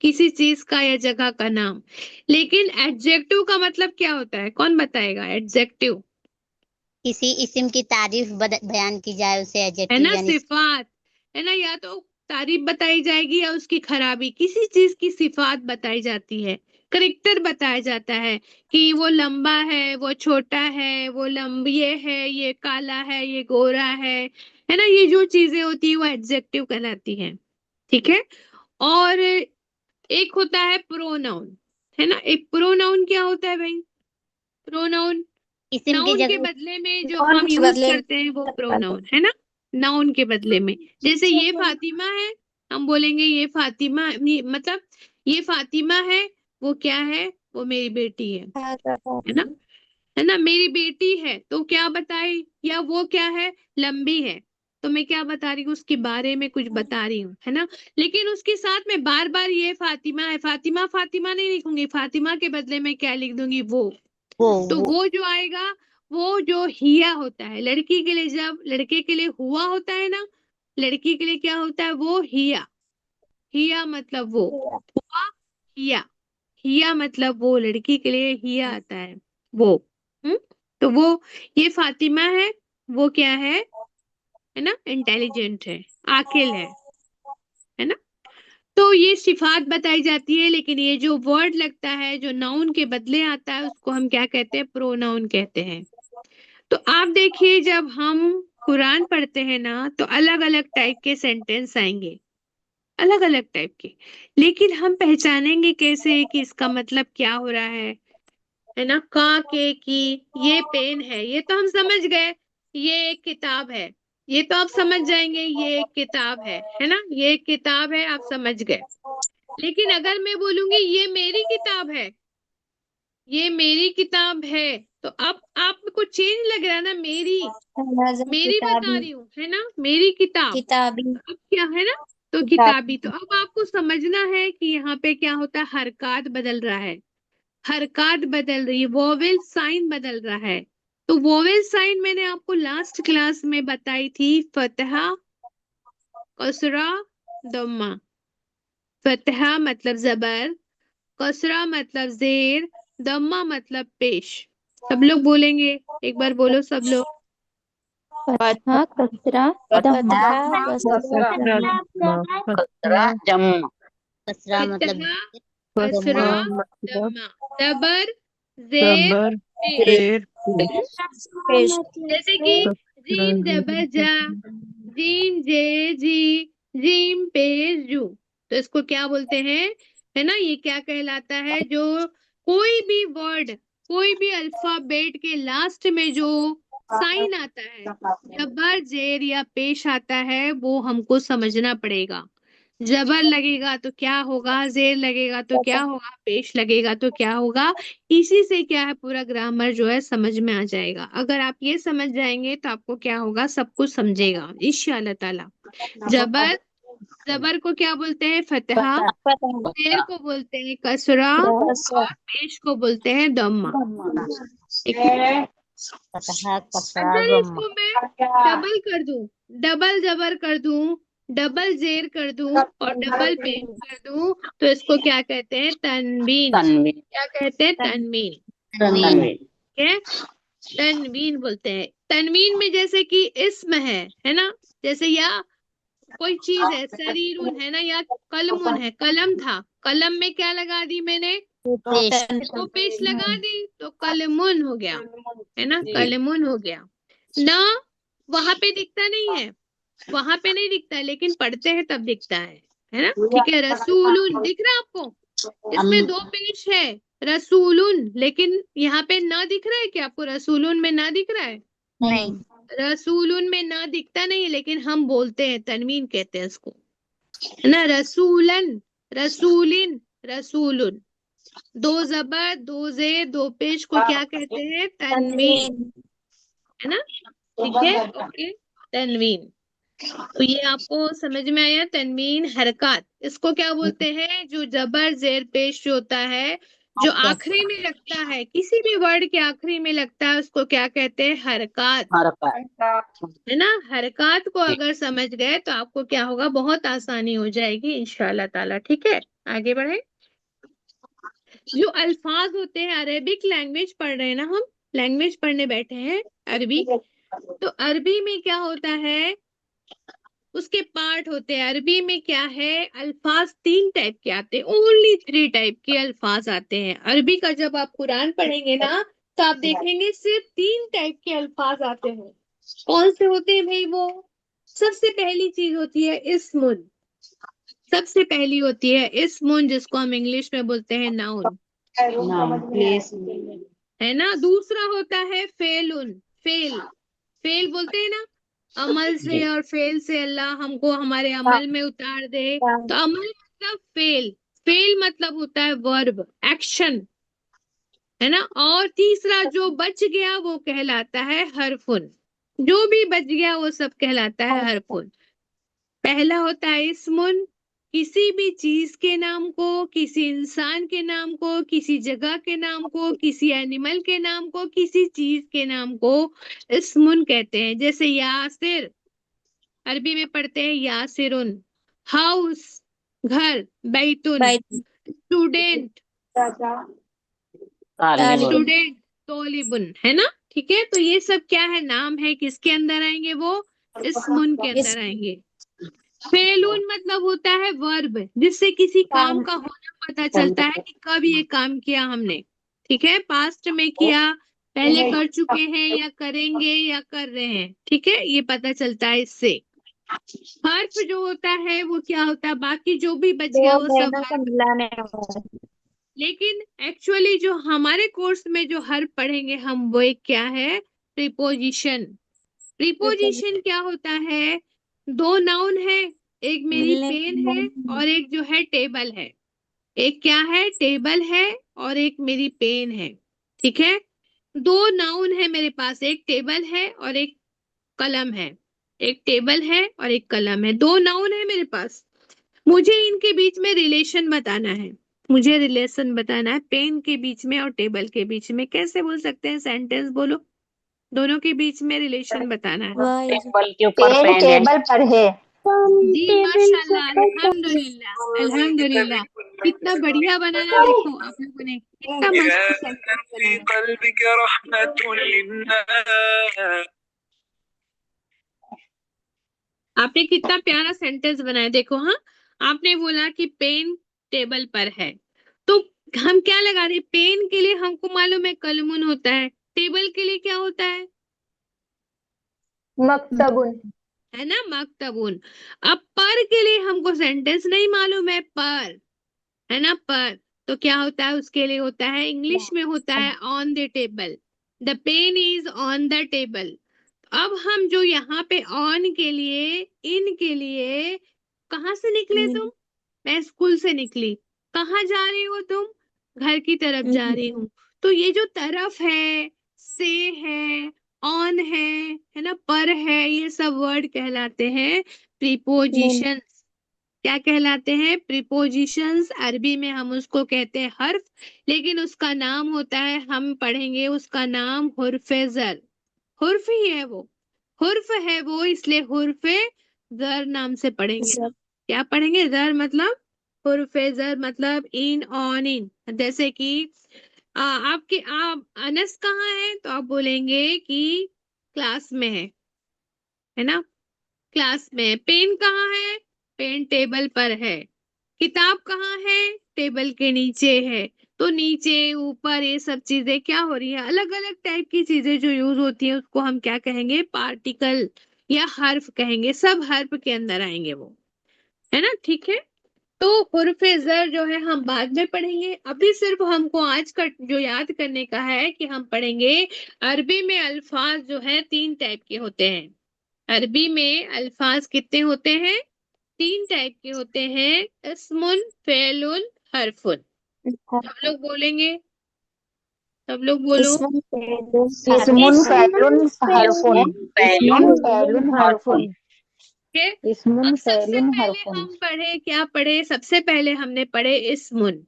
किसी चीज का या जगह का नाम। लेकिन एडजेक्टिव का मतलब क्या होता है, कौन बताएगा एडजेक्टिव, किसी इस्म की तारीफ बयान की जाए उसे है एडजेक्टिव ना, यानी सिफात, है ना, या तो तारीफ बताई जाएगी या उसकी खराबी, किसी चीज की सिफात बताई जाती है, करेक्टर बताया जाता है कि वो लंबा है, वो छोटा है, वो लंबी है, ये काला है, ये गोरा है ना, ये जो चीजें होती है वो एडजेक्टिव कहलाती है। ठीक है। और एक होता है प्रोनाउन, है ना। एक प्रोनाउन क्या होता है भाई, प्रोनाउन इस्म की नाउन के जगह बदले में जो हम यूज करते हैं वो प्रोनाउन, है ना। नाउन के बदले में, जैसे ये फातिमा है, हम बोलेंगे ये फातिमा, मतलब ये फातिमा है, वो क्या है, वो मेरी बेटी है ना, है ना, मेरी बेटी है तो क्या बताए, या वो क्या है, लंबी है, तो मैं क्या बता रही हूँ, उसके बारे में कुछ बता रही हूँ, है ना। लेकिन उसके साथ में बार बार ये फातिमा है, फातिमा फातिमा नहीं लिखूंगी, फातिमा के बदले में क्या लिख दूंगी, वो। तो वो वो जो आएगा वो जो हिया होता है लड़की के लिए, जब लड़के के लिए हुआ होता है ना, लड़की के लिए क्या होता है, वो हिया। हिया मतलब वो, हुआ, हिया। हिया मतलब वो, लड़की के लिए हिया आता है वो। हम्म। तो वो, ये फातिमा है, वो क्या है ना, इंटेलिजेंट है, आकिल है ना। तो ये सिफात बताई जाती है, लेकिन ये जो वर्ड लगता है जो नाउन के बदले आता है उसको हम क्या कहते हैं, प्रोनाउन कहते हैं। तो आप देखिए जब हम कुरान पढ़ते हैं ना तो अलग अलग टाइप के सेंटेंस आएंगे, अलग अलग टाइप के, लेकिन हम पहचानेंगे कैसे कि इसका मतलब क्या हो रहा है ना। का के की, ये पेन है, ये तो हम समझ गए, ये एक किताब है, ये तो आप समझ जाएंगे, ये एक किताब है ना, ये एक किताब है, आप समझ गए। लेकिन अगर मैं बोलूंगी ये मेरी किताब है, ये मेरी किताब है, तो अब आपको चेंज लग रहा है ना, मेरी बता रही हूँ, है ना, मेरी किताब, किताबी अब क्या है ना, तो किताबी। तो अब आपको समझना है कि यहाँ पे क्या होता है, हरकत बदल रहा है, हरकत बदल रही है, वोवेल साइन बदल रहा है। तो वोवेल साइन मैंने आपको लास्ट क्लास में बताई थी, फतहा, कसरा, दम्मा। फतहा मतलब जबर, कसरा मतलब जेर, दम्मा मतलब पेश। सब लोग बोलेंगे, एक बार बोलो सब लोग। फतहा कसरा दम्मा। कसरा फतहा जम्मा कसरा मतलब फतहा, कसरा कसरा, मतलब दम्मा, जबर, जेर, सबर पेश। शेर पेश। जैसे कि कसरा जीम जबर जा, जीम जे जी, जीम पेश जू। तो इसको क्या बोलते हैं, है ना, ये क्या कहलाता है, जो कोई भी वर्ड, कोई भी अल्फाबेट के लास्ट में जो साइन आता है, जबर जेर या पेश आता है, वो हमको समझना पड़ेगा। जबर लगेगा तो क्या होगा, जेर लगेगा तो क्या होगा, पेश लगेगा तो क्या होगा। इसी से क्या है, पूरा ग्रामर जो है समझ में आ जाएगा। अगर आप ये समझ जाएंगे तो आपको क्या होगा, सब कुछ समझेगा इंशाअल्लाह ताला। जबर, जबर को क्या बोलते हैं, फतहा, जेर को बोलते हैं कसरा, और पेश को बोलते हैं दम्मा। ठीक है। फतहा कसरा अगर जम्मा इसको मैं डबल कर दूं, डबल जबर कर दूं, डबल जेर कर दूं और डबल पेश कर दूं, तो इसको क्या कहते हैं, तनवीन। तनवीन क्या कहते हैं, तनवीन। तनवीन ठीक है, तनवीन बोलते हैं। तनवीन में जैसे कि इस्म है ना, जैसे या कोई चीज है, शरीरुन है ना, या कलमुन है, कलम था, कलम में क्या लगा दी मैंने, पेश इसको पेश लगा दी तो कलमुन हो गया, है ना, कलमुन हो गया ना। वहां पे दिखता नहीं है, वहां पे नहीं दिखता है, लेकिन पढ़ते हैं तब दिखता है ना। ठीक है, रसूलुन दिख रहा है आपको, इसमें दो पेश है, रसूलुन, लेकिन यहाँ पे ना दिख रहा है क्या आपको, रसूलुन में ना दिख रहा है, नहीं रसूलुन में ना दिखता नहीं है, लेकिन हम बोलते हैं, तनवीन कहते हैं इसको, है ना। रसूलन, रसूलिन, रसूलुन, दो जबर, दो जेर, दो पेश को क्या कहते हैं, तनवीन, है ना। ठीक है, ओके, तनवीन। तो ये आपको समझ में आया, तनवीन हरकत, इसको क्या बोलते हैं, जो जबर जेर पेश जो होता है, जो आखिरी में लगता है, किसी भी वर्ड के आखिरी में लगता है, उसको क्या कहते हैं, हरकत, हरकत है ना। हरकत को अगर समझ गए तो आपको क्या होगा, बहुत आसानी हो जाएगी इंशाल्लाह ताला। ठीक है, आगे बढ़े। जो अल्फाज होते हैं, अरेबिक लैंग्वेज पढ़ रहे हैं ना हम, लैंग्वेज पढ़ने बैठे हैं अरबी। तो अरबी में क्या होता है, उसके पार्ट होते हैं। अरबी में क्या है, अल्फाज तीन टाइप के आते हैं, ओनली 3 टाइप के अल्फाज आते हैं अरबी का। जब आप कुरान पढ़ेंगे ना तो आप देखेंगे सिर्फ 3 टाइप के अल्फाज आते हैं। कौन से होते हैं भाई वो, सबसे पहली चीज होती है इस्मुन, सबसे पहली होती है इस्मुन, जिसको हम इंग्लिश में बोलते हैं नाउन, नाम प्लेस है ना। दूसरा होता है फेलुन, फेल, फेल बोलते हैं ना, अमल से और फेल से अल्लाह हमको हमारे अमल में उतार दे। तो अमल मतलब फेल, फेल मतलब होता है वर्ब, एक्शन, है ना। और तीसरा जो बच गया वो कहलाता है हरफुन, जो भी बच गया वो सब कहलाता है हरफुन। पहला होता है इस्मुन, किसी भी चीज के नाम को, किसी इंसान के नाम को, किसी जगह के नाम को, किसी एनिमल के नाम को, किसी चीज के नाम को इस्मुन कहते हैं। जैसे यासिर, अरबी में पढ़ते हैं यासिरुन। हाउस, घर, बैतुन। स्टूडेंट, तालिबुन। स्टूडेंट, तोलिबुन, है ना। ठीक है, तो ये सब क्या है, नाम है, किसके अंदर आएंगे, वो इस्मुन के अंदर आएंगे। फेलून मतलब होता है वर्ब, जिससे किसी काम का होना पता चलता है कि कब ये काम किया हमने। ठीक है, पास्ट में किया, पहले कर चुके हैं, या करेंगे, या कर रहे हैं। ठीक है, ये पता चलता है इससे। हर्फ जो होता है वो क्या होता है, बाकी जो भी बच गया वो सब हर्फ। लेकिन एक्चुअली जो हमारे कोर्स में जो हर्फ पढ़ेंगे हम, वो एक क्या है, प्रीपोजिशन। प्रीपोजिशन क्या होता है, दो नाउन है, एक मेरी पेन है और एक जो है टेबल है। एक क्या है, टेबल है, और एक मेरी पेन है। ठीक है, दो नाउन है मेरे पास, एक टेबल है और एक कलम है। एक टेबल है और एक कलम है, दो नाउन है मेरे पास। मुझे इनके बीच में रिलेशन बताना है। मुझे रिलेशन बताना है पेन के बीच में और टेबल के बीच में। कैसे बोल सकते हैं, सेंटेंस बोलो, दोनों के बीच में रिलेशन बताना है। टेबल के ऊपर पेन है। टेबल पर है। जी माशाल्लाह, अल्हम्दुलिल्लाह, अल्हम्दुलिल्लाह। कितना बढ़िया बनाया, देखो आप लोगों ने कितना मस्त सेंटेंस बनाया। आपने कितना प्यारा सेंटेंस बनाया, देखो। हाँ, आपने बोला कि पेन टेबल पर है, तो हम क्या लगा रहे, पेन के लिए हमको मालूम है कलमुन होता है, टेबल के लिए क्या होता है, मक्तबुन। है ना, मक्तबुन। अब पर के लिए हमको सेंटेंस नहीं मालूम है, पर, है ना, पर, तो क्या होता है, उसके लिए होता है, इंग्लिश में होता है on the table. The pen is on the table. अब हम जो यहाँ पे ऑन के लिए, इन के लिए, कहाँ से निकले तुम, मैं स्कूल से निकली। कहाँ जा रही हो तुम, घर की तरफ जा रही हूँ। तो ये जो तरफ है, से है, ऑन है ना, पर है, ये सब वर्ड कहलाते हैं प्रीपोजिशंस। क्या कहलाते हैं, प्रीपोजिशंस। अरबी में हम उसको कहते हैं हर्फ, लेकिन उसका नाम होता है, हम पढ़ेंगे उसका नाम हुर्फे ज़र। हुर्फ ही है वो, हुर्फ है वो, इसलिए हुर्फे ज़र नाम से पढ़ेंगे हम। क्या पढ़ेंगे, ज़र मतलब, हुर्फे ज़र मतलब इन, ऑन, इन। जैसे कि आपके, आप अनस कहाँ है, तो आप बोलेंगे कि क्लास में है ना, क्लास में। पेन कहाँ है, पेन टेबल पर है। किताब कहाँ है, टेबल के नीचे है। तो नीचे, ऊपर, ये सब चीजें क्या हो रही है, अलग अलग टाइप की चीजें जो यूज होती है, उसको हम क्या कहेंगे, पार्टिकल या हर्फ कहेंगे। सब हर्फ के अंदर आएंगे वो, है ना। ठीक है, तो हुर्फे ज़र जो है हम बाद में पढ़ेंगे। अभी सिर्फ हमको आज का जो याद करने का है कि हम पढ़ेंगे अरबी में अल्फाज जो है तीन टाइप के होते हैं। अरबी में अल्फाज कितने होते हैं, तीन टाइप के होते हैं, इस्मुन, फेलुन, हरफुन। सब लोग बोलेंगे, सब लोग बोलो। इसमुन, फैलुन, हरफुन। पैलुन फैलुन, हरफुन। ठीक है, इसमुन, अब सबसे फैलुन, पहले हरफुन। हम पढ़े, क्या पढ़े, सबसे पहले हमने पढ़े इस्मुन।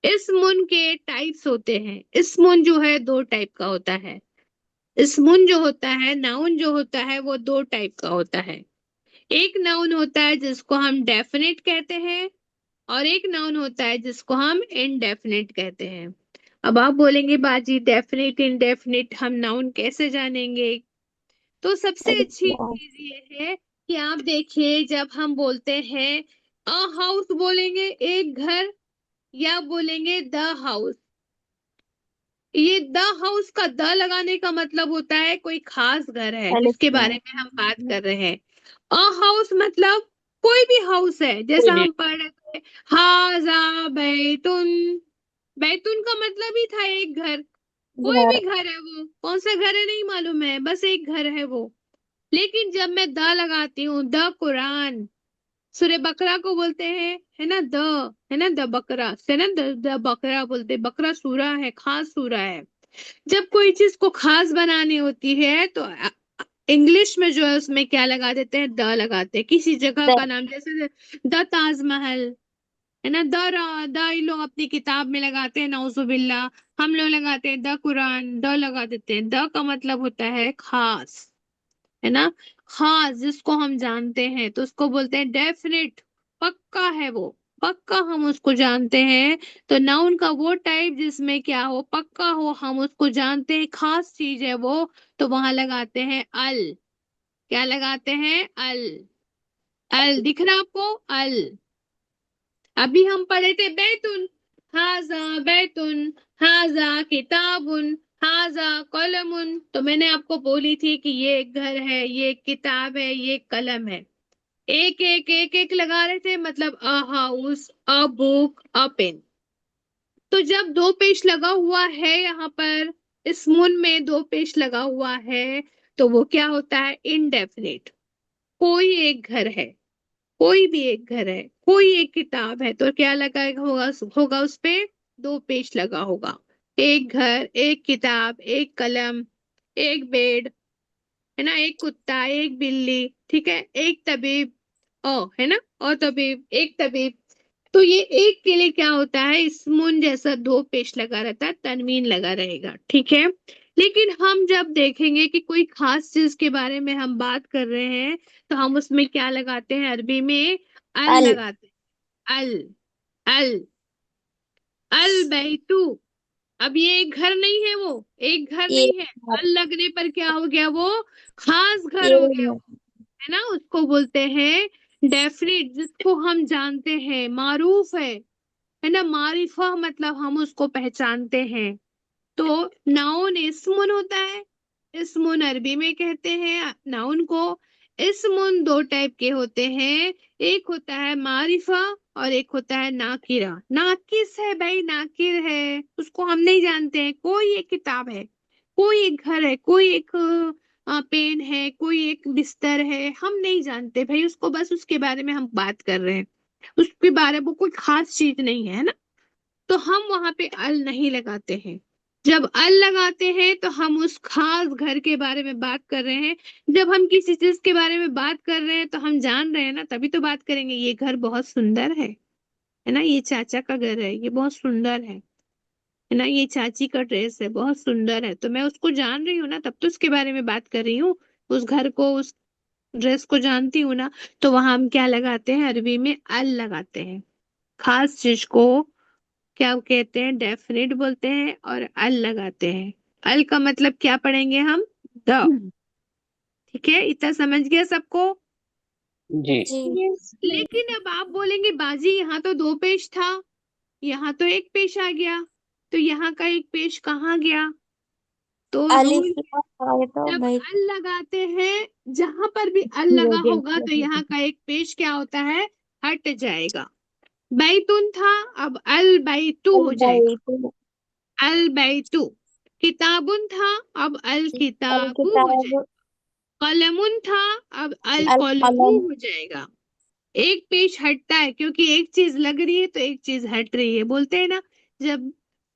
इस्मुन के टाइप्स होते हैं। इस्मुन जो है दो टाइप का होता है। इस्मुन जो होता है, नाउन जो होता है, वो दो टाइप का होता है। एक नाउन होता है जिसको हम डेफिनेट कहते हैं, और एक नाउन होता है जिसको हम इनडेफिनेट कहते हैं। अब आप बोलेंगे बाजी, डेफिनेट इनडेफिनेट हम नाउन कैसे जानेंगे, तो सबसे अच्छी चीज ये है कि आप देखिए, जब हम बोलते हैं अ हाउस, बोलेंगे एक घर, या बोलेंगे द हाउस। ये द हाउस का द लगाने का मतलब होता है कोई खास घर है जिसके बारे में हम बात कर रहे हैं। अ हाउस मतलब कोई भी हाउस है, जैसा हम पढ़ रहे थे, हाजा बैतुन। बैतुन का मतलब ही था एक घर, कोई भी घर है, वो कौन सा घर है नहीं मालूम है, बस एक घर है वो। लेकिन जब मैं द लगाती हूँ, द कुरान, सूर्य बकरा को बोलते हैं, है ना, द, है ना, द बकरा से ना, द बकरा बोलते, बकरा सूरा है, खास सूरा है। जब कोई चीज को खास बनानी होती है तो इंग्लिश में जो है उसमें क्या लगा देते हैं, द लगाते हैं। किसी जगह का नाम, जैसे द ताजमहल है ना, द ये लोग अपनी किताब में लगाते हैं, नौजुबिल्ला। हम लोग लगाते हैं द कुरान, द लगा देते हैं। द का मतलब होता है खास, है ना, खास जिसको हम जानते हैं, तो उसको बोलते हैं डेफिनेट, पक्का है वो, पक्का हम उसको जानते हैं। तो नाउन का वो टाइप जिसमें क्या हो, पक्का हो, हम उसको जानते हैं, खास चीज है वो, तो वहां लगाते हैं अल। क्या लगाते हैं, अल। अल दिख रहा आपको, अल। अभी हम पढ़े थे बैतुन, हाजा बैतुन, हाजा किताबुन, हाजा कलमुन। तो मैंने आपको बोली थी कि ये एक घर है, ये एक किताब है, ये एक कलम है। एक एक एक एक लगा रहे थे, मतलब a house, a book, a pen. तो जब दो पेश लगा हुआ है यहाँ पर, इस मुन में दो पेश लगा हुआ है, तो वो क्या होता है, इनडेफिनिट। कोई एक घर है, कोई भी एक घर है, कोई एक किताब है, तो क्या लगा होगा, होगा उस पे दो पेश लगा होगा। एक घर, एक किताब, एक कलम, एक बेड, है ना, एक कुत्ता, एक बिल्ली, ठीक है, एक तबीब, है ना, और तबीब, एक तबीब। तो ये एक के लिए क्या होता है, इसमुन जैसा दो पेश लगा रहता है, तनवीन लगा रहेगा, ठीक है। लेकिन हम जब देखेंगे कि कोई खास चीज के बारे में हम बात कर रहे हैं, तो हम उसमें क्या लगाते हैं, अरबी में अल अल लगाते हैं। अल, अल, अल बैतू। अब ये एक घर नहीं है, वो एक घर ये नहीं है। अल लगने पर क्या हो गया, वो खास घर हो गया, ये है ना। उसको बोलते हैं डेफिनेट, जिसको हम जानते हैं, मारूफ है ना। मारिफा मतलब हम उसको पहचानते हैं। तो नाउन इस्मुन होता है, इस्मुन अरबी में कहते हैं नाउन को। इस्मुन दो टाइप के होते हैं, एक होता है मारिफा और एक होता है नाकिरा। नाकिस है भाई, नाकिर है, उसको हम नहीं जानते हैं। कोई एक किताब है, कोई एक घर है, कोई एक पेन है, कोई एक बिस्तर है, हम नहीं जानते भाई उसको, बस उसके बारे में हम बात कर रहे हैं, उसके बारे में कोई खास चीज नहीं है ना। तो हम वहां पे अल नहीं लगाते हैं। जब अल लगाते हैं तो हम उस खास घर के बारे में बात कर रहे हैं। जब हम किसी चीज के बारे में बात कर रहे हैं तो हम जान रहे हैं ना, तभी तो बात करेंगे, ये घर बहुत सुंदर है ना, ये चाचा का घर है, ये बहुत सुंदर है ना, ये चाची का ड्रेस है, बहुत सुंदर है। तो मैं उसको जान रही हूँ ना, तब तो उसके बारे में बात कर रही हूँ, उस घर को, उस ड्रेस को जानती हूँ ना। तो वहां हम क्या लगाते हैं, अरबी में अल लगाते हैं। खास चीज को क्या कहते हैं, डेफिनेट बोलते हैं, और अल लगाते हैं। अल का मतलब क्या पढ़ेंगे हम, द। ठीक है, इतना समझ गया सबको। जी। जी लेकिन अब आप बोलेंगे बाजी, यहाँ तो दो पेश था, यहाँ तो एक पेश आ गया, तो यहाँ का एक पेश कहाँ गया। तो अलिफ रूल, लगा तो जब भाई अल लगाते हैं, जहां पर भी अल लगा होगा, तो यहाँ का एक पेश क्या होता है, हट जाएगा। बैतुन था, अब अल बैतु हो जाएगा। भाई तो अल बैतु। किताबुन था, अब अल अल किताबु हो किताब जाएगा। कलमुन था, अब अल अल कलमु कलम हो जाएगा। एक पेश हटता है, क्योंकि एक चीज लग रही है तो एक चीज हट रही है, बोलते हैं ना। जब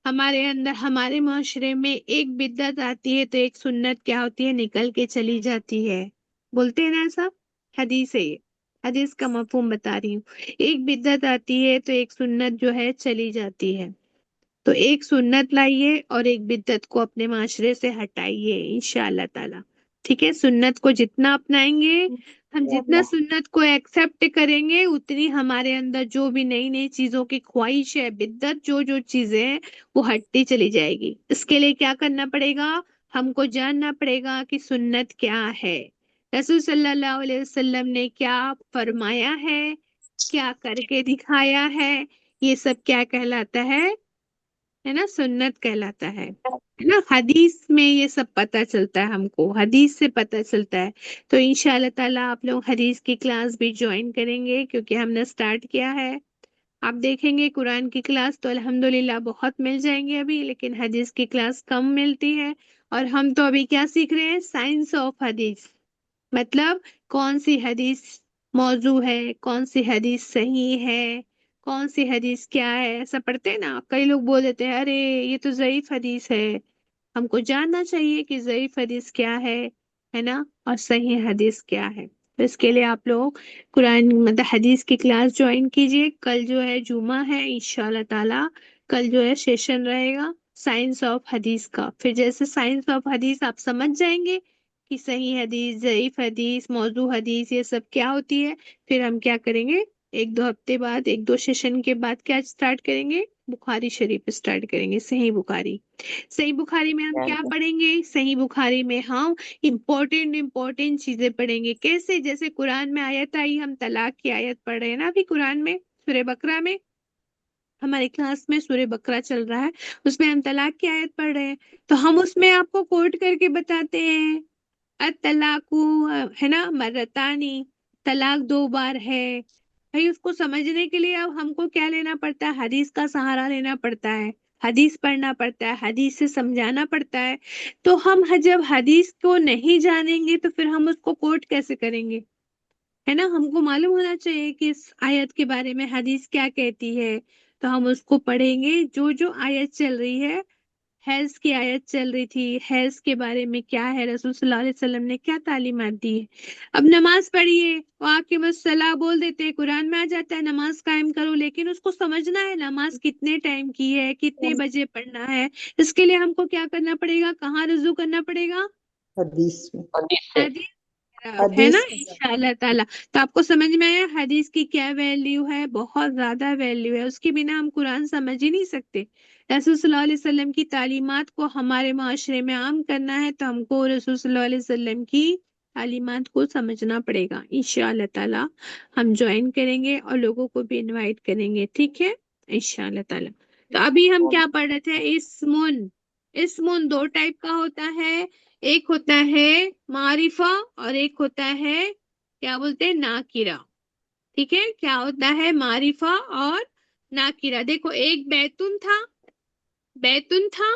हमारे अंदर, हमारे माशरे में एक बिद्दत आती है, तो एक सुन्नत क्या होती है, निकल के चली जाती है। बोलते हैं ना ऐसा, हदीस है ये, हदीस का मफहूम बता रही हूँ। एक बिद्दत आती है तो एक सुन्नत जो है चली जाती है। तो एक सुन्नत लाइए और एक बिद्दत को अपने माशरे से हटाइए, इंशाअल्लाह ताला। ठीक है, सुन्नत को जितना अपनाएंगे, हम जितना सुन्नत को एक्सेप्ट करेंगे, उतनी हमारे अंदर जो भी नई नई चीजों की ख्वाहिश है, बिद्दत, जो जो चीजें हैं, वो हटती चली जाएगी। इसके लिए क्या करना पड़ेगा, हमको जानना पड़ेगा कि सुन्नत क्या है, रसूल सल्लल्लाहु अलैहि वसल्लम ने क्या फरमाया है, क्या करके दिखाया है, ये सब क्या कहलाता है ना, सुन्नत कहलाता है ना। हदीस में ये सब पता चलता है, हमको हदीस से पता चलता है। तो इंशाल्लाह ताला आप लोग हदीस की क्लास भी ज्वाइन करेंगे, क्योंकि हमने स्टार्ट किया है। आप देखेंगे कुरान की क्लास तो अल्हम्दुलिल्लाह बहुत मिल जाएंगे अभी, लेकिन हदीस की क्लास कम मिलती है। और हम तो अभी क्या सीख रहे हैं, साइंस ऑफ हदीस। मतलब कौन सी हदीस मौजू है, कौन सी हदीस सही है, कौन सी हदीस क्या है, ऐसा पढ़ते हैं ना। कई लोग बोल देते हैं अरे ये तो ज़ईफ हदीस है। हमको जानना चाहिए कि ज़ईफ हदीस क्या है, है ना, और सही हदीस क्या है। तो इसके लिए आप लोग कुरान मतलब हदीस की क्लास ज्वाइन कीजिए। कल जो है जुमा है, इंशाल्लाह ताला कल जो है सेशन रहेगा साइंस ऑफ हदीस का। फिर जैसे साइंस ऑफ हदीस आप समझ जाएंगे कि सही हदीस, ज़ईफ हदीस, मौजू हदीस ये सब क्या होती है, फिर हम क्या करेंगे, एक दो हफ्ते बाद, एक दो सेशन के बाद क्या स्टार्ट करेंगे, बुखारी शरीफ स्टार्ट करेंगे, सही बुखारी। सही बुखारी में हम क्या पढ़ेंगे, सही बुखारी में हम इम्पोर्टेंट चीजें पढ़ेंगे। कैसे, जैसे कुरान में आयत आई, हम तलाक की आयत पढ़ रहे हैं ना अभी कुरान में, सूरह बकरा में, हमारी क्लास में सूरह बकरा चल रहा है, उसमें हम तलाक की आयत पढ़ रहे हैं। तो हम उसमें आपको कोट करके बताते हैं, तलाकू, है ना, मर्रतानी, तलाक 2 बार है। भाई उसको समझने के लिए अब हमको क्या लेना पड़ता है, हदीस का सहारा लेना पड़ता है, हदीस पढ़ना पड़ता है, हदीस से समझाना पड़ता है। तो हम जब हदीस को नहीं जानेंगे तो फिर हम उसको कोट कैसे करेंगे, है ना। हमको मालूम होना चाहिए कि इस आयत के बारे में हदीस क्या कहती है। तो हम उसको पढ़ेंगे, जो जो आयत चल रही है, हैज की आयत चल रही थी, हैज के बारे में क्या है, रसूल सल्लल्लाहु अलैहि वसल्लम ने क्या तालीमात दी है। अब नमाज पढ़िए, वो आके बस सलाह बोल देते हैं, कुरान में आ जाता है नमाज कायम करो, लेकिन उसको समझना है नमाज कितने टाइम की है, कितने बजे पढ़ना है। इसके लिए हमको क्या करना पड़ेगा, कहाँ रुजू करना पड़ेगा, हदीस में। हदीस है ना, हदीस में इंशाअल्लाह ताला। तो आपको समझ में आया हदीस की क्या वैल्यू है, बहुत ज्यादा वैल्यू है, उसके बिना हम कुरान समझ ही नहीं सकते। रसूल सल्लल्लाहु अलैहि वसल्लम की तालीमात को हमारे माशरे में आम करना है तो हमको रसूल सल्लल्लाहु अलैहि वसल्लम की तालीमात को समझना पड़ेगा। इंशाअल्लाह ताला हम ज्वाइन करेंगे और लोगों को भी इनवाइट करेंगे, ठीक है, इंशाअल्लाह ताला। तो अभी हम क्या पढ़ रहे थे, इस्मुन। इस्मुन 2 टाइप का होता है, एक होता है मारिफा और एक होता है क्या बोलते हैं, नाकिरा। ठीक है, क्या होता है मारिफा और नाकिरा। देखो एक बैतुन था, बैतुन था,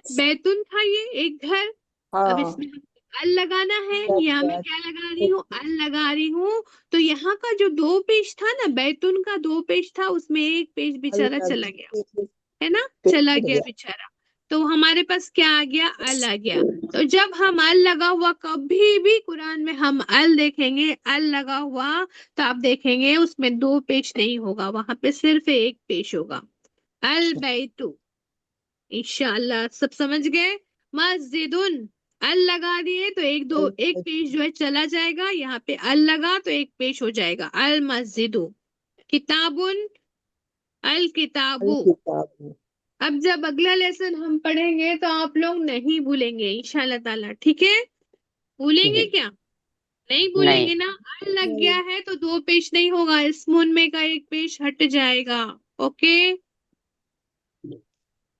बैतुन था, ये एक घर। अब हाँ इसमें हमको अल लगाना है, यहाँ मैं क्या लगा रही हूँ, अल लगा रही हूँ। तो यहाँ का जो 2 पेज था ना, बैतुन का 2 पेज था, उसमें एक पेज बेचारा चला गया, है ना, चला गया बेचारा। तो हमारे पास क्या आ गया, अल आ गया। तो जब हम अल लगा हुआ, कभी भी कुरान में हम अल देखेंगे, अल लगा हुआ, तो आप देखेंगे उसमें 2 पेज नहीं होगा, वहां पे सिर्फ एक पेज होगा, अल बैतु। इंशाअल्लाह सब समझ गए। मस्जिदुन, अल लगा दिए तो एक पेज जो है चला जाएगा, यहाँ पे अल लगा तो एक पेज हो जाएगा, अल मस्जिदु। किताबुन, अल किताबु। किताब। अब जब अगला लेसन हम पढ़ेंगे तो आप लोग नहीं भूलेंगे इंशाल्लाह ताला, ठीक है। भूलेंगे क्या, नहीं नहीं। भूलेंगे ना। अल लग गया है तो 2 पेज नहीं होगा, इस्मुन में का एक पेज हट जाएगा। ओके,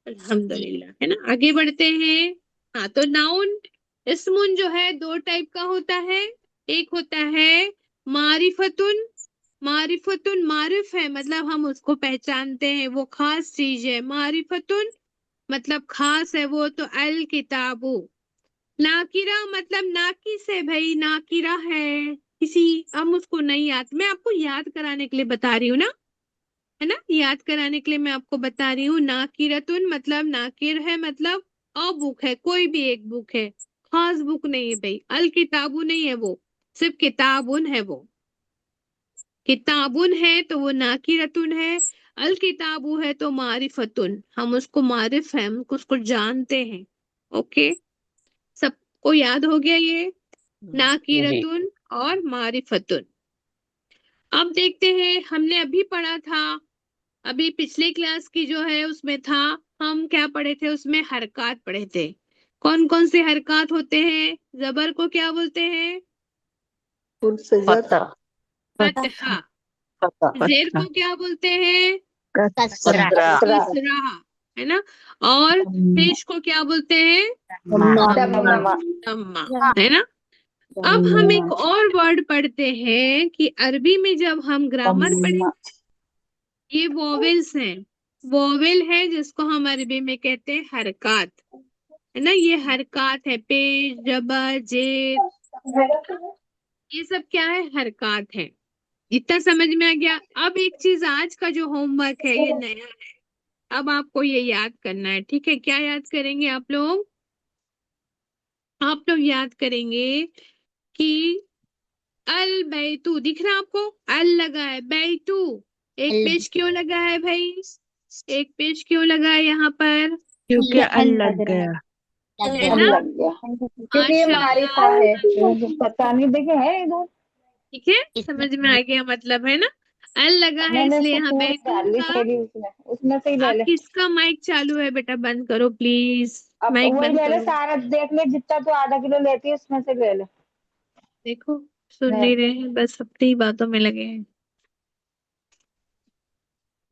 अल्हम्दुलिल्लाह, है ना। आगे बढ़ते हैं। हाँ, तो नाउन, इस्मुन जो है 2 टाइप का होता है, एक होता है मारिफतुन। मारिफतुन मारिफ है, मतलब हम उसको पहचानते हैं, वो खास चीज है। मारिफतुन मतलब खास है वो, तो अल किताबु। नाकिरा मतलब नाकिस है भाई, नाकिरा है किसी, हम उसको नहीं याद, मैं आपको याद कराने के लिए बता रही हूँ ना, है ना, याद कराने के लिए मैं आपको बता रही हूँ। नाकिरतुन मतलब नाकिर है, मतलब अ बुक है, कोई भी एक बुक है, खास बुक नहीं है भाई। अल किताबु नहीं है वो, सिर्फ किताबुन है वो। किताबुन है तो वो नाकिरतुन है, अल किताबु है तो मारिफतुन, हम उसको मारिफ है, हम उसको जानते हैं। ओके, सबको याद हो गया ये, जी। नाकिरतुन और मारिफतुन। अब देखते हैं, हमने अभी पढ़ा था, अभी पिछले क्लास की जो है उसमें था, हम क्या पढ़े थे, उसमें हरकत पढ़े थे। कौन कौन से हरकत होते हैं, जबर को क्या बोलते हैं, फुल सजद। फतह। फतहा। फतह। जेर को क्या बोलते हैं, कसरा कसरा। कसरा, है ना। और पेश को क्या बोलते हैं, दम्मा। दम्मा, है ना। अब हम एक और वर्ड पढ़ते हैं कि अरबी में जब हम ग्रामर पढ़ें, ये वोवेल्स हैं, वोवेल है जिसको हम अरबी में कहते हैं हरकत, है ना। ये हरकत है, पेश, जबर, जेर, ये सब क्या है, हरकत है। इतना समझ में आ गया। अब एक चीज, आज का जो होमवर्क है ये नया है, अब आपको ये याद करना है, ठीक है। क्या याद करेंगे आप लोग, आप लोग याद करेंगे कि अल बैतू दिख रहा है आपको, अल लगा है, बैतू एक अल- पेश क्यों लगा है भाई, एक पेश क्यों लगा है यहाँ पर, क्योंकि अल लग लग गया। लग है गया। ना। लग गया क्योंकि ये मारिफा माशाल्लाह, है, पता नहीं देखे है इधर। ठीक है, इसमें समझ में आ गया मतलब, है ना। अल लगा है मैंने इसलिए इसको यहाँ पूरी बैतून डाल ली का। थैली उसमें, उसमें से ही ले आप ले। किसका माइक चालू है बेटा, बंद करो प्लीज, अब माइक वही बंद ले ले, करो। सारा देख ले, जितना तू आधा किलो लेती है उसमें से ले ले। देखो सुन ले। नहीं रहे हैं, बस अपनी ही बातों में लगे हैं।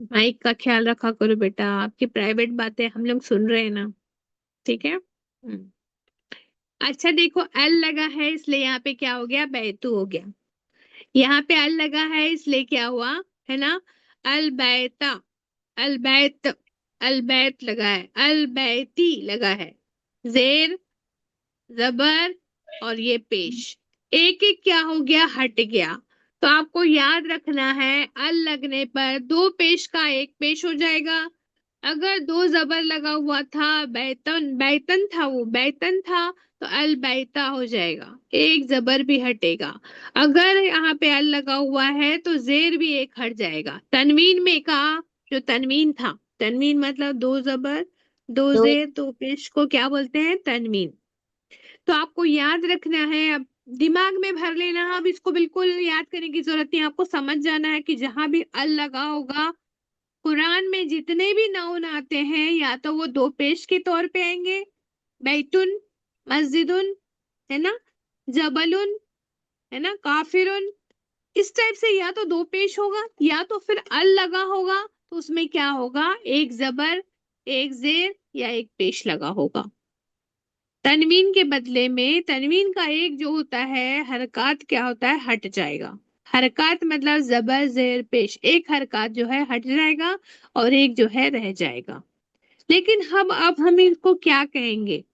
माइक का ख्याल रखा करो बेटा, आपकी प्राइवेट बातें हम लोग सुन रहे हैं ना, ठीक है। अच्छा देखो, अल लगा है इसलिए यहाँ पे क्या हो गया, बैतू हो गया। यहाँ पे अल लगा है इसलिए क्या हुआ, है ना, अल बैता, अल बैत, अल बैत लगा है, अल बैती लगा है, जेर, जबर और ये पेश, एक एक क्या हो गया, हट गया। तो आपको याद रखना है, अल लगने पर दो पेश का एक पेश हो जाएगा। अगर दो जबर लगा हुआ था, बैतन, बैतन था, वो बैतन था, तो अल बैता हो जाएगा, एक जबर भी हटेगा। अगर यहाँ पे अल लगा हुआ है तो जेर भी एक हट जाएगा। तनवीन में कहा, जो तनवीन था, तनवीन मतलब दो जबर दो दो जेर दो पेश को क्या बोलते हैं, तनवीन। तो आपको याद रखना है, अब दिमाग में भर लेना है, अब इसको बिल्कुल याद करने की जरूरत नहीं, आपको समझ जाना है कि जहां भी अल लगा होगा, कुरान में जितने भी नाउन आते हैं या तो वो दो पेश के तौर पे आएंगे, बैतुन, मस्जिदुन, है ना, जबलुन, है ना, काफिरुन, इस टाइप से या तो दो पेश होगा या तो फिर अल लगा होगा, तो उसमें क्या होगा, एक जबर एक जेर या एक पेश लगा होगा। तनवीन के बदले में तनवीन का एक जो होता है हरकत क्या होता है, हट जाएगा। हरकत मतलब जबर जेर पेश, एक हरकत जो है हट जाएगा और एक जो है रह जाएगा। लेकिन हम इसको क्या कहेंगे,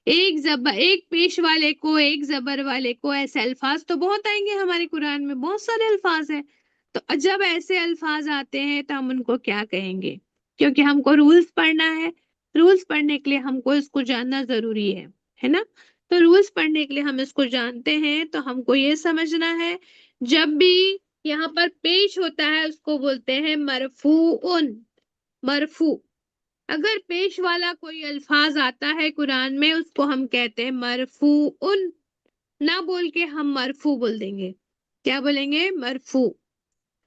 एक जबर एक पेश वाले को एक जबर वाले को, ऐसे अल्फाज तो बहुत आएंगे हमारे कुरान में, बहुत सारे अल्फाज हैं। तो जब ऐसे अल्फाज आते हैं तो हम उनको क्या कहेंगे, क्योंकि हमको रूल्स पढ़ना है, रूल्स पढ़ने के लिए हमको इसको जानना जरूरी है ना। तो रूल्स पढ़ने के लिए हम इसको जानते हैं, तो हमको ये समझना है, जब भी यहाँ पर पेश होता है उसको बोलते हैं मरफूउन, मरफू। अगर पेश वाला कोई अल्फाज आता है कुरान में, उसको हम कहते हैं मरफूउन, ना बोल के हम मरफू बोल देंगे, क्या बोलेंगे, मरफू।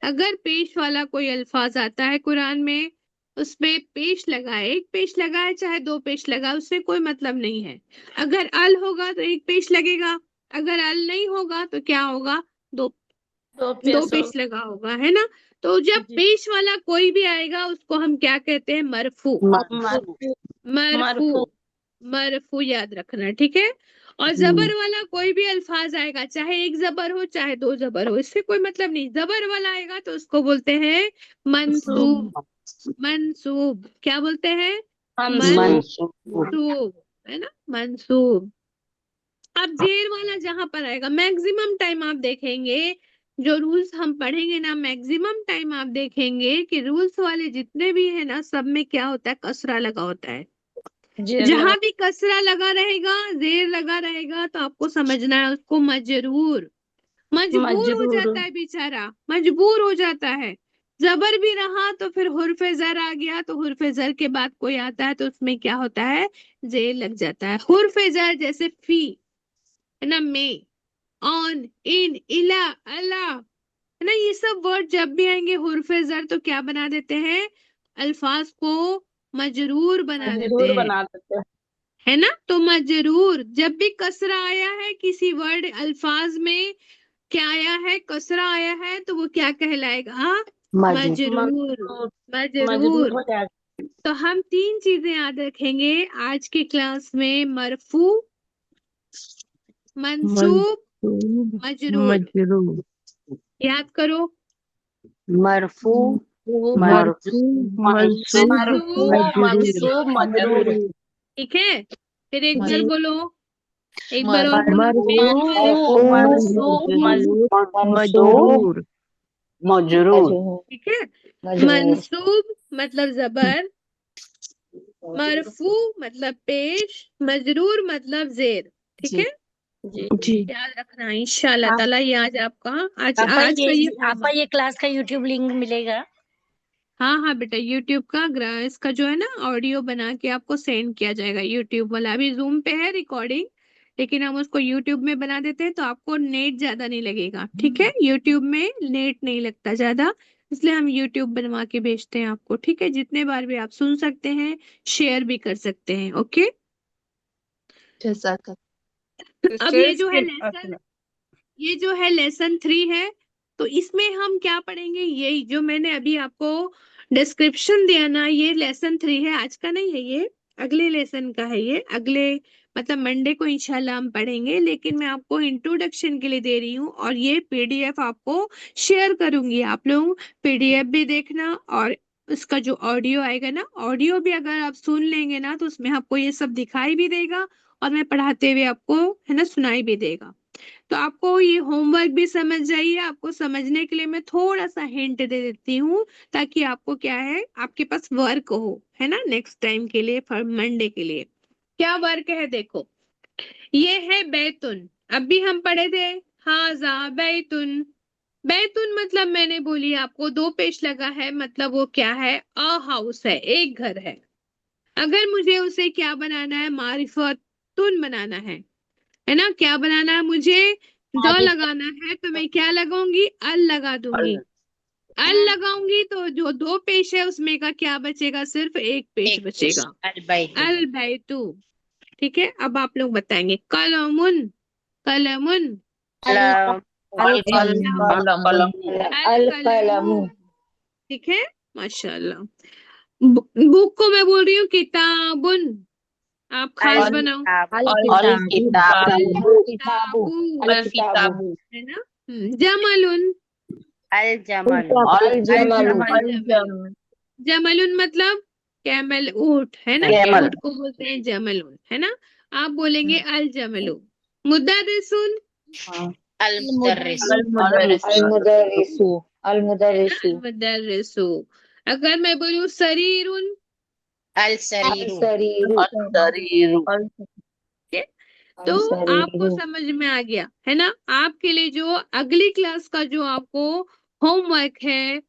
अगर पेश वाला कोई अल्फाज आता है कुरान में, उसमें पेश लगा है, एक पेश लगा है चाहे दो पेश लगा, उससे कोई मतलब नहीं है। अगर अल होगा तो एक पेश लगेगा, अगर अल नहीं होगा तो क्या होगा, दो दो पेश लगा होगा, है ना। तो जब पेश वाला कोई भी आएगा उसको हम क्या कहते हैं, मरफू, मरफू, मरफू याद रखना, ठीक है। और जबर वाला कोई भी अल्फाज आएगा, चाहे एक जबर हो चाहे दो जबर हो, इससे कोई मतलब नहीं, जबर वाला आएगा तो उसको बोलते हैं मंसूब, मंसूब, क्या बोलते हैं, मंसूब, है ना, मंसूब। अब जेर वाला जहां पर आएगा, मैक्सिमम टाइम आप देखेंगे, जो रूल्स हम पढ़ेंगे ना, मैक्सिमम टाइम आप देखेंगे कि रूल्स वाले जितने भी है ना, सब में क्या होता है, कसरा लगा होता है। जहां भी कसरा लगा रहेगा, जेर लगा रहेगा, तो आपको समझना है उसको मजरूर, मजबूर हो जाता है बेचारा, मजबूर हो जाता है। जबर भी रहा तो फिर हुर्फे जर आ गया, तो हुर्फे जर के बाद कोई आता है तो उसमें क्या होता है, जेर लग जाता है। हुर्फे जर जैसे फी, है ना, में, ऑन, इन, इला, अला, है ना, ये सब वर्ड जब भी आएंगे हुर्फे जर तो क्या बना देते हैं, अल्फाज को मजरूर बना देते हैं, है ना। तो मजरूर, जब भी कसरा आया है किसी वर्ड अल्फाज में, क्या आया है, कसरा आया है, तो वो क्या कहलाएगा, मजरूर, मजरूर। तो हम तीन चीजें याद रखेंगे आज की क्लास में, मरफू, मंसूब, मंसूब मजरूर, मजरूर। याद करो, मरफू मरफू मंसूब मंसूब, मजरूर। ठीक है। फिर एक बार जी। बोलो, एक बार और बोलो, मरफू मंसूब मजरूर। मजरूर ठीक है। मजबूर। मंसूब मतलब जबर, मरफू मतलब पेश, मजरूर मतलब जेर। ठीक जी। है, जी याद रखना इंशाल्लाह आप ताला। ये आज आपका आज आपा आज का ये आपा ये क्लास का यूट्यूब लिंक मिलेगा? हाँ हाँ बेटा, यूट्यूब का इसका जो है ना ऑडियो बना के आपको सेंड किया जाएगा। यूट्यूब वाला अभी जूम पे है रिकॉर्डिंग, लेकिन हम उसको यूट्यूब में बना देते हैं तो आपको नेट ज्यादा नहीं लगेगा। ठीक है, यूट्यूब में नेट नहीं लगता ज्यादा, इसलिए हम यूट्यूब बनवा के भेजते हैं आपको। ठीक है, जितने बार भी आप सुन सकते हैं, शेयर भी कर सकते हैं। ओके, जज़ाक अब ये जो है लेसन 3 है, तो इसमें हम क्या पढ़ेंगे? यही जो मैंने अभी आपको डिस्क्रिप्शन दिया ना, ये लेसन 3 है, आज का नहीं है, ये अगले लेसन का है। ये अगले मतलब मंडे को इंशाल्लाह हम पढ़ेंगे, लेकिन मैं आपको इंट्रोडक्शन के लिए दे रही हूँ और ये पीडीएफ आपको शेयर करूंगी। आप लोग पीडीएफ भी देखना, और उसका जो ऑडियो आएगा ना, ऑडियो भी अगर आप सुन लेंगे ना, तो उसमें आपको ये सब दिखाई भी देगा और मैं पढ़ाते हुए आपको है ना सुनाई भी देगा। तो आपको ये होमवर्क भी समझ जाइए। आपको समझने के लिए मैं थोड़ा सा हिंट दे देती हूँ, ताकि आपको क्या है, आपके पास वर्क हो, है ना, नेक्स्ट टाइम के लिए, फॉर मंडे के लिए। क्या वर्क है देखो, ये है बैतुन। अभी हम पढ़े थे हाजा बैतुन। बैतुन मतलब मैंने बोली आपको 2 पेश लगा है, मतलब वो क्या है, अ हाउस है, एक घर है। अगर मुझे उसे क्या बनाना है, मारिफतुन बनाना है ना, क्या बनाना है मुझे, द लगाना है, तो मैं क्या लगाऊंगी, अल लगा दूंगी। अल लगाऊंगी तो जो 2 पेश है उसमें का क्या बचेगा, सिर्फ एक पेश बचेगा, अल बैतु। ठीक है, अब आप लोग बताएंगे कलमुन, कलमुन, कलम कलम अल अल कलमु। कलमु। ठीक है, माशाल्लाह। बुक को मैं बोल रही हूँ किताबुन, आप खास बनाओ। अल किताब अल किताबु। किताबु, अल किताबु। है ना। जमलुन, अल अल जमलु। जमलुन, जमलुन मतलब कैमल, ऊंट, है ना, कैमल ऊंट को बोलते हैं जमलुन, है ना। आप बोलेंगे अल जमलु। मुद्दरिसुन, अल मुदर्रिस अल मुदर्रिसु। अल है ना, मुदर्रिसु। अल मुदर्रिसु। अगर मैं बोलूं सरीरुन, अल अल सरीरु सरीरु। ठीक है, तो अल आपको सरीरु। समझ में आ गया है ना। आपके लिए जो अगली क्लास का जो आपको होमवर्क है,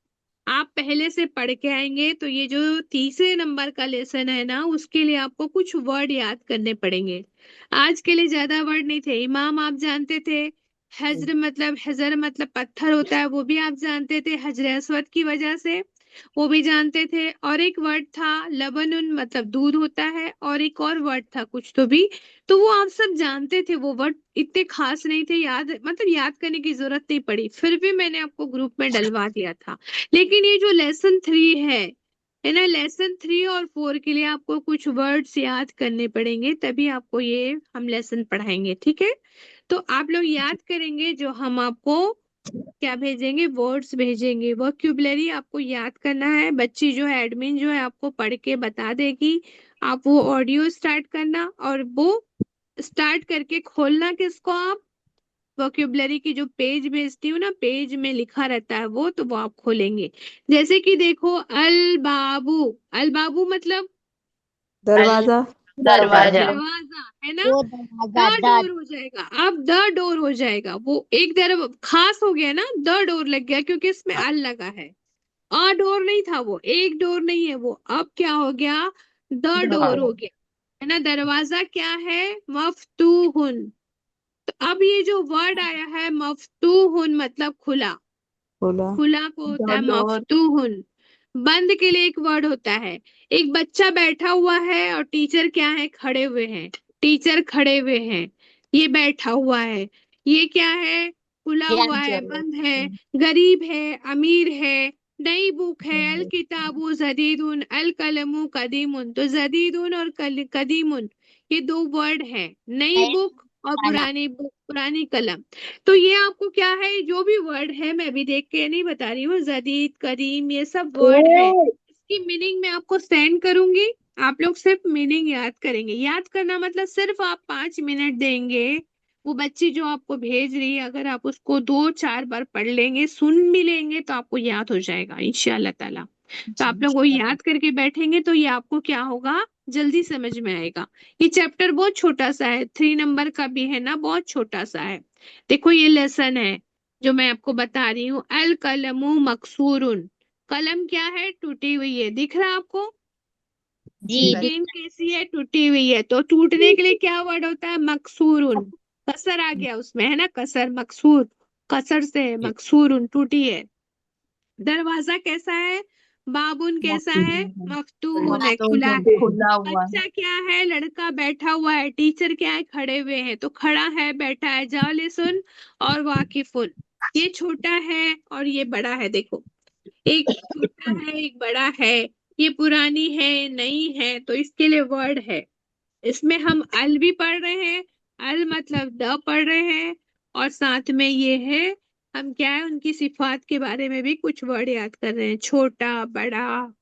आप पहले से पढ़ के आएंगे, तो ये जो तीसरे नंबर का लेसन है ना, उसके लिए आपको कुछ वर्ड याद करने पड़ेंगे। आज के लिए ज्यादा वर्ड नहीं थे। इमाम आप जानते थे, हजर मतलब पत्थर होता है, वो भी आप जानते थे हजर अस्वद की वजह से, वो भी जानते थे। और एक वर्ड था लबनुन, मतलब दूध होता है, और एक और वर्ड था कुछ तो वो आप सब जानते थे। वो वर्ड इतने खास नहीं थे, याद मतलब याद करने की जरूरत नहीं पड़ी, फिर भी मैंने आपको ग्रुप में डलवा दिया था। लेकिन ये जो लेसन 3 है ना, लेसन 3 और 4 के लिए आपको कुछ वर्ड्स याद करने पड़ेंगे, तभी आपको ये हम लेसन पढ़ाएंगे। ठीक है, तो आप लोग याद करेंगे, जो हम आपको क्या भेजेंगे, वर्ड्स भेजेंगे, वोकैब्युलरी आपको याद करना है। बच्ची जो है एडमिन जो है आपको पढ़ के बता देगी, आप वो ऑडियो स्टार्ट करना, और वो स्टार्ट करके खोलना किसको, आप वोकैब्युलरी की जो पेज भेजती हूँ ना, पेज में लिखा रहता है वो, तो वो आप खोलेंगे। जैसे कि देखो, अल बाबू, अल बाबू मतलब दरवाजा। दरवाजा दरवाजा, है ना। वो द दरवाजा डोर हो जाएगा, अब द डोर हो जाएगा, वो एक तरफ खास हो गया ना, द डोर लग गया क्योंकि इसमें अल लगा है। अ डोर नहीं था वो, एक डोर नहीं है वो, अब क्या हो गया, द डोर हो गया, है ना। दरवाजा क्या है, मफ्तूहुन। तो अब ये जो वर्ड आया है मफ्तूहुन मतलब खुला, बोला। खुला को होता है मफ्तूहुन। बंद के लिए एक वर्ड होता है। एक बच्चा बैठा हुआ है और टीचर क्या है, खड़े हुए हैं, टीचर खड़े हुए हैं, ये बैठा हुआ है, ये क्या है, खुला हुआ है, बंद है, गरीब है, अमीर है, नई बुक है, अल किताबु जदीदुन, अल कलमु कदीमुन। तो जदीदुन और कदीमुन ये 2 वर्ड है, नई बुक और पुरानी बुक, पुरानी कलम। तो ये आपको क्या है, जो भी वर्ड है, मैं अभी देख के नहीं बता रही हूँ, जदीद कदीम ये सब वर्ड है, इसकी मीनिंग मैं आपको सेंड करूंगी। आप लोग सिर्फ मीनिंग याद करेंगे। याद करना मतलब सिर्फ आप 5 मिनट देंगे। वो बच्ची जो आपको भेज रही है, अगर आप उसको 2-4 बार पढ़ लेंगे, सुन भी लेंगे, तो आपको याद हो जाएगा इंशाल्लाह ताला। तो आप लोग वो याद करके बैठेंगे तो ये आपको क्या होगा, जल्दी समझ में आएगा। ये चैप्टर बहुत छोटा सा है, 3 नंबर का भी है ना, बहुत छोटा सा है। देखो ये लेसन है जो मैं आपको बता रही हूँ। अल कलमु मकसूरुन, कलम क्या है? टूटी हुई है। दिख रहा है आपको? जी पेन कैसी है? टूटी हुई है। तो टूटने के लिए क्या वर्ड होता है? मकसूरुन। कसर आ गया उसमें, है ना, कसर, मकसूर कसर से है, मकसूरुन टूटी है। दरवाजा कैसा है? बाबुन कैसा है? मफ्तूहुन है, खुला है। खुला हुआ है। बच्चा क्या है? लड़का बैठा हुआ है। टीचर क्या है? खड़े हुए हैं। तो खड़ा है, बैठा है। जालिसुन और वाकिफुन। ये छोटा है और ये बड़ा है। देखो, एक छोटा है, एक बड़ा है। ये पुरानी है, नई है, तो इसके लिए वर्ड है। इसमें हम अल भी पढ़ रहे हैं, अल मतलब द पढ़ रहे हैं, और साथ में ये है, हम क्या है, उनकी सिफात के बारे में भी कुछ वर्ड याद कर रहे हैं। छोटा, बड़ा,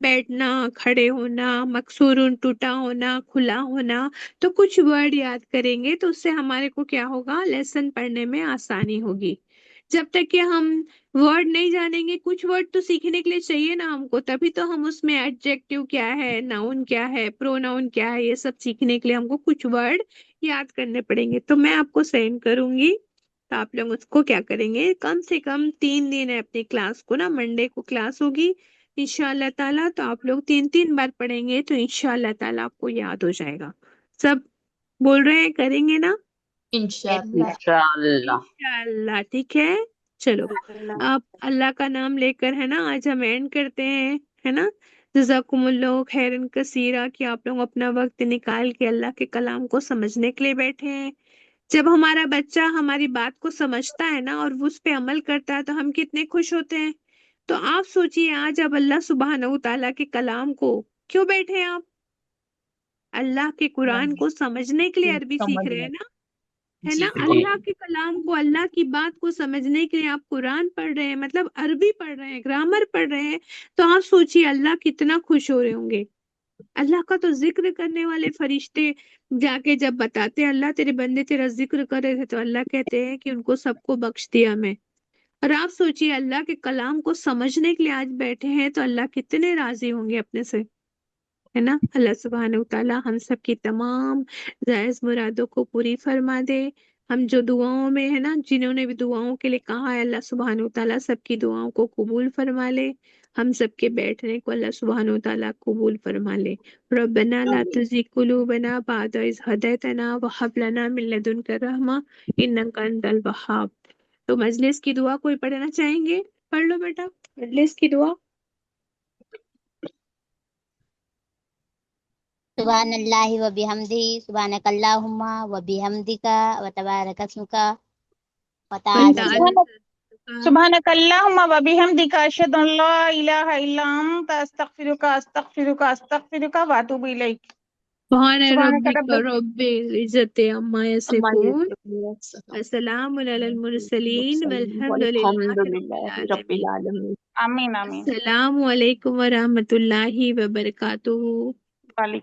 बैठना, खड़े होना, मकसूरुन टूटा होना, खुला होना। तो कुछ वर्ड याद करेंगे तो उससे हमारे को क्या होगा, लेसन पढ़ने में आसानी होगी। जब तक कि हम वर्ड नहीं जानेंगे, कुछ वर्ड तो सीखने के लिए चाहिए ना हमको, तभी तो हम उसमें एडजेक्टिव क्या है, नाउन क्या है, प्रोनाउन क्या है, ये सब सीखने के लिए हमको कुछ वर्ड याद करने पड़ेंगे। तो मैं आपको सेंड करूंगी, तो आप लोग उसको क्या करेंगे, कम से कम 3 दिन है अपनी क्लास को ना, मंडे को क्लास होगी इंशाल्लाह ताला, तो आप लोग 3-3 बार पढ़ेंगे तो इंशाल्लाह ताला आपको याद हो जाएगा। सब बोल रहे हैं, करेंगे ना? इंशाल्लाह। इंशाअल्लाह। इंशाल्लाह, ठीक है। चलो, आप अल्लाह का नाम लेकर, है ना, आज हम एंड करते हैं, है ना। जज़ाकुमुल्लाह खैरन कसीरा कि आप लोग अपना वक्त निकाल के अल्लाह के कलाम को समझने के लिए बैठे हैं। जब हमारा बच्चा हमारी बात को समझता है ना और वो उस पे अमल करता है तो हम कितने खुश होते हैं। तो आप सोचिए, आज अब अल्लाह सुब्हानहू तआला के कलाम को क्यों बैठे हैं आप? अल्लाह के कुरान को समझने के लिए अरबी सीख रहे हैं ना, है ना। अल्लाह के कलाम को, अल्लाह की बात को समझने के लिए आप कुरान पढ़ रहे हैं, मतलब अरबी पढ़ रहे हैं, ग्रामर पढ़ रहे हैं। तो आप सोचिए अल्लाह कितना खुश हो रहे होंगे। अल्लाह का तो जिक्र करने वाले फरिश्ते जाके जब बताते हैं अल्लाह तेरे बंदे तेरा जिक्र कर रहे थे, तो अल्लाह कहते हैं कि उनको सबको बख्श दिया मैं। और आप सोचिए अल्लाह के कलाम को समझने के लिए आज बैठे हैं तो अल्लाह कितने राजी होंगे अपने से, है ना। अल्लाह सुब्हानहू तआला हम सब की तमाम जायज मुरादों को पूरी फरमा दे। हम जो दुआओं में है ना, जिन्होंने भी दुआओं के लिए कहा है, अल्लाह सुब्हानहू तआला सबकी दुआओं को कबूल फरमा ले। हम सब के बैठने को अल्लाह सुब्हानहू तआला कबूल फरमा ले। रब्बना ला तुज़िग कुलूबना बअद इज़ हदैतना व हब लना मिन लदुनका रहमा इन्नका अंतल वहाब। तो मजलिस की दुआ कोई पढ़ना चाहेंगे? पढ़ लो बेटा मजलिस की दुआ। सुब्हानल्लाहि व बिहम्दिही सुब्हानकल्लाहुम्मा व बिहम्दिका व तबारक अस्मुका व तआला सुब्हानकल्लाहुम्मा व बिहम्दिका अशहदु अल्ला इलाहा इल्ला अंता अस्तगफिरुका व अतूबु इलैक। सुभान सुब्हानक रब्बिका रब्बिल इज्जति अम्मा यसिफून, अस्सलामुन अलल मुरसलीन वल्हम्दुलिल्लाहि रब्बिल आलमीन। आलमीन। आमीन आमीन। अस्सलामु अलैकुम व रहमतुल्लाहि व बरकातुहू।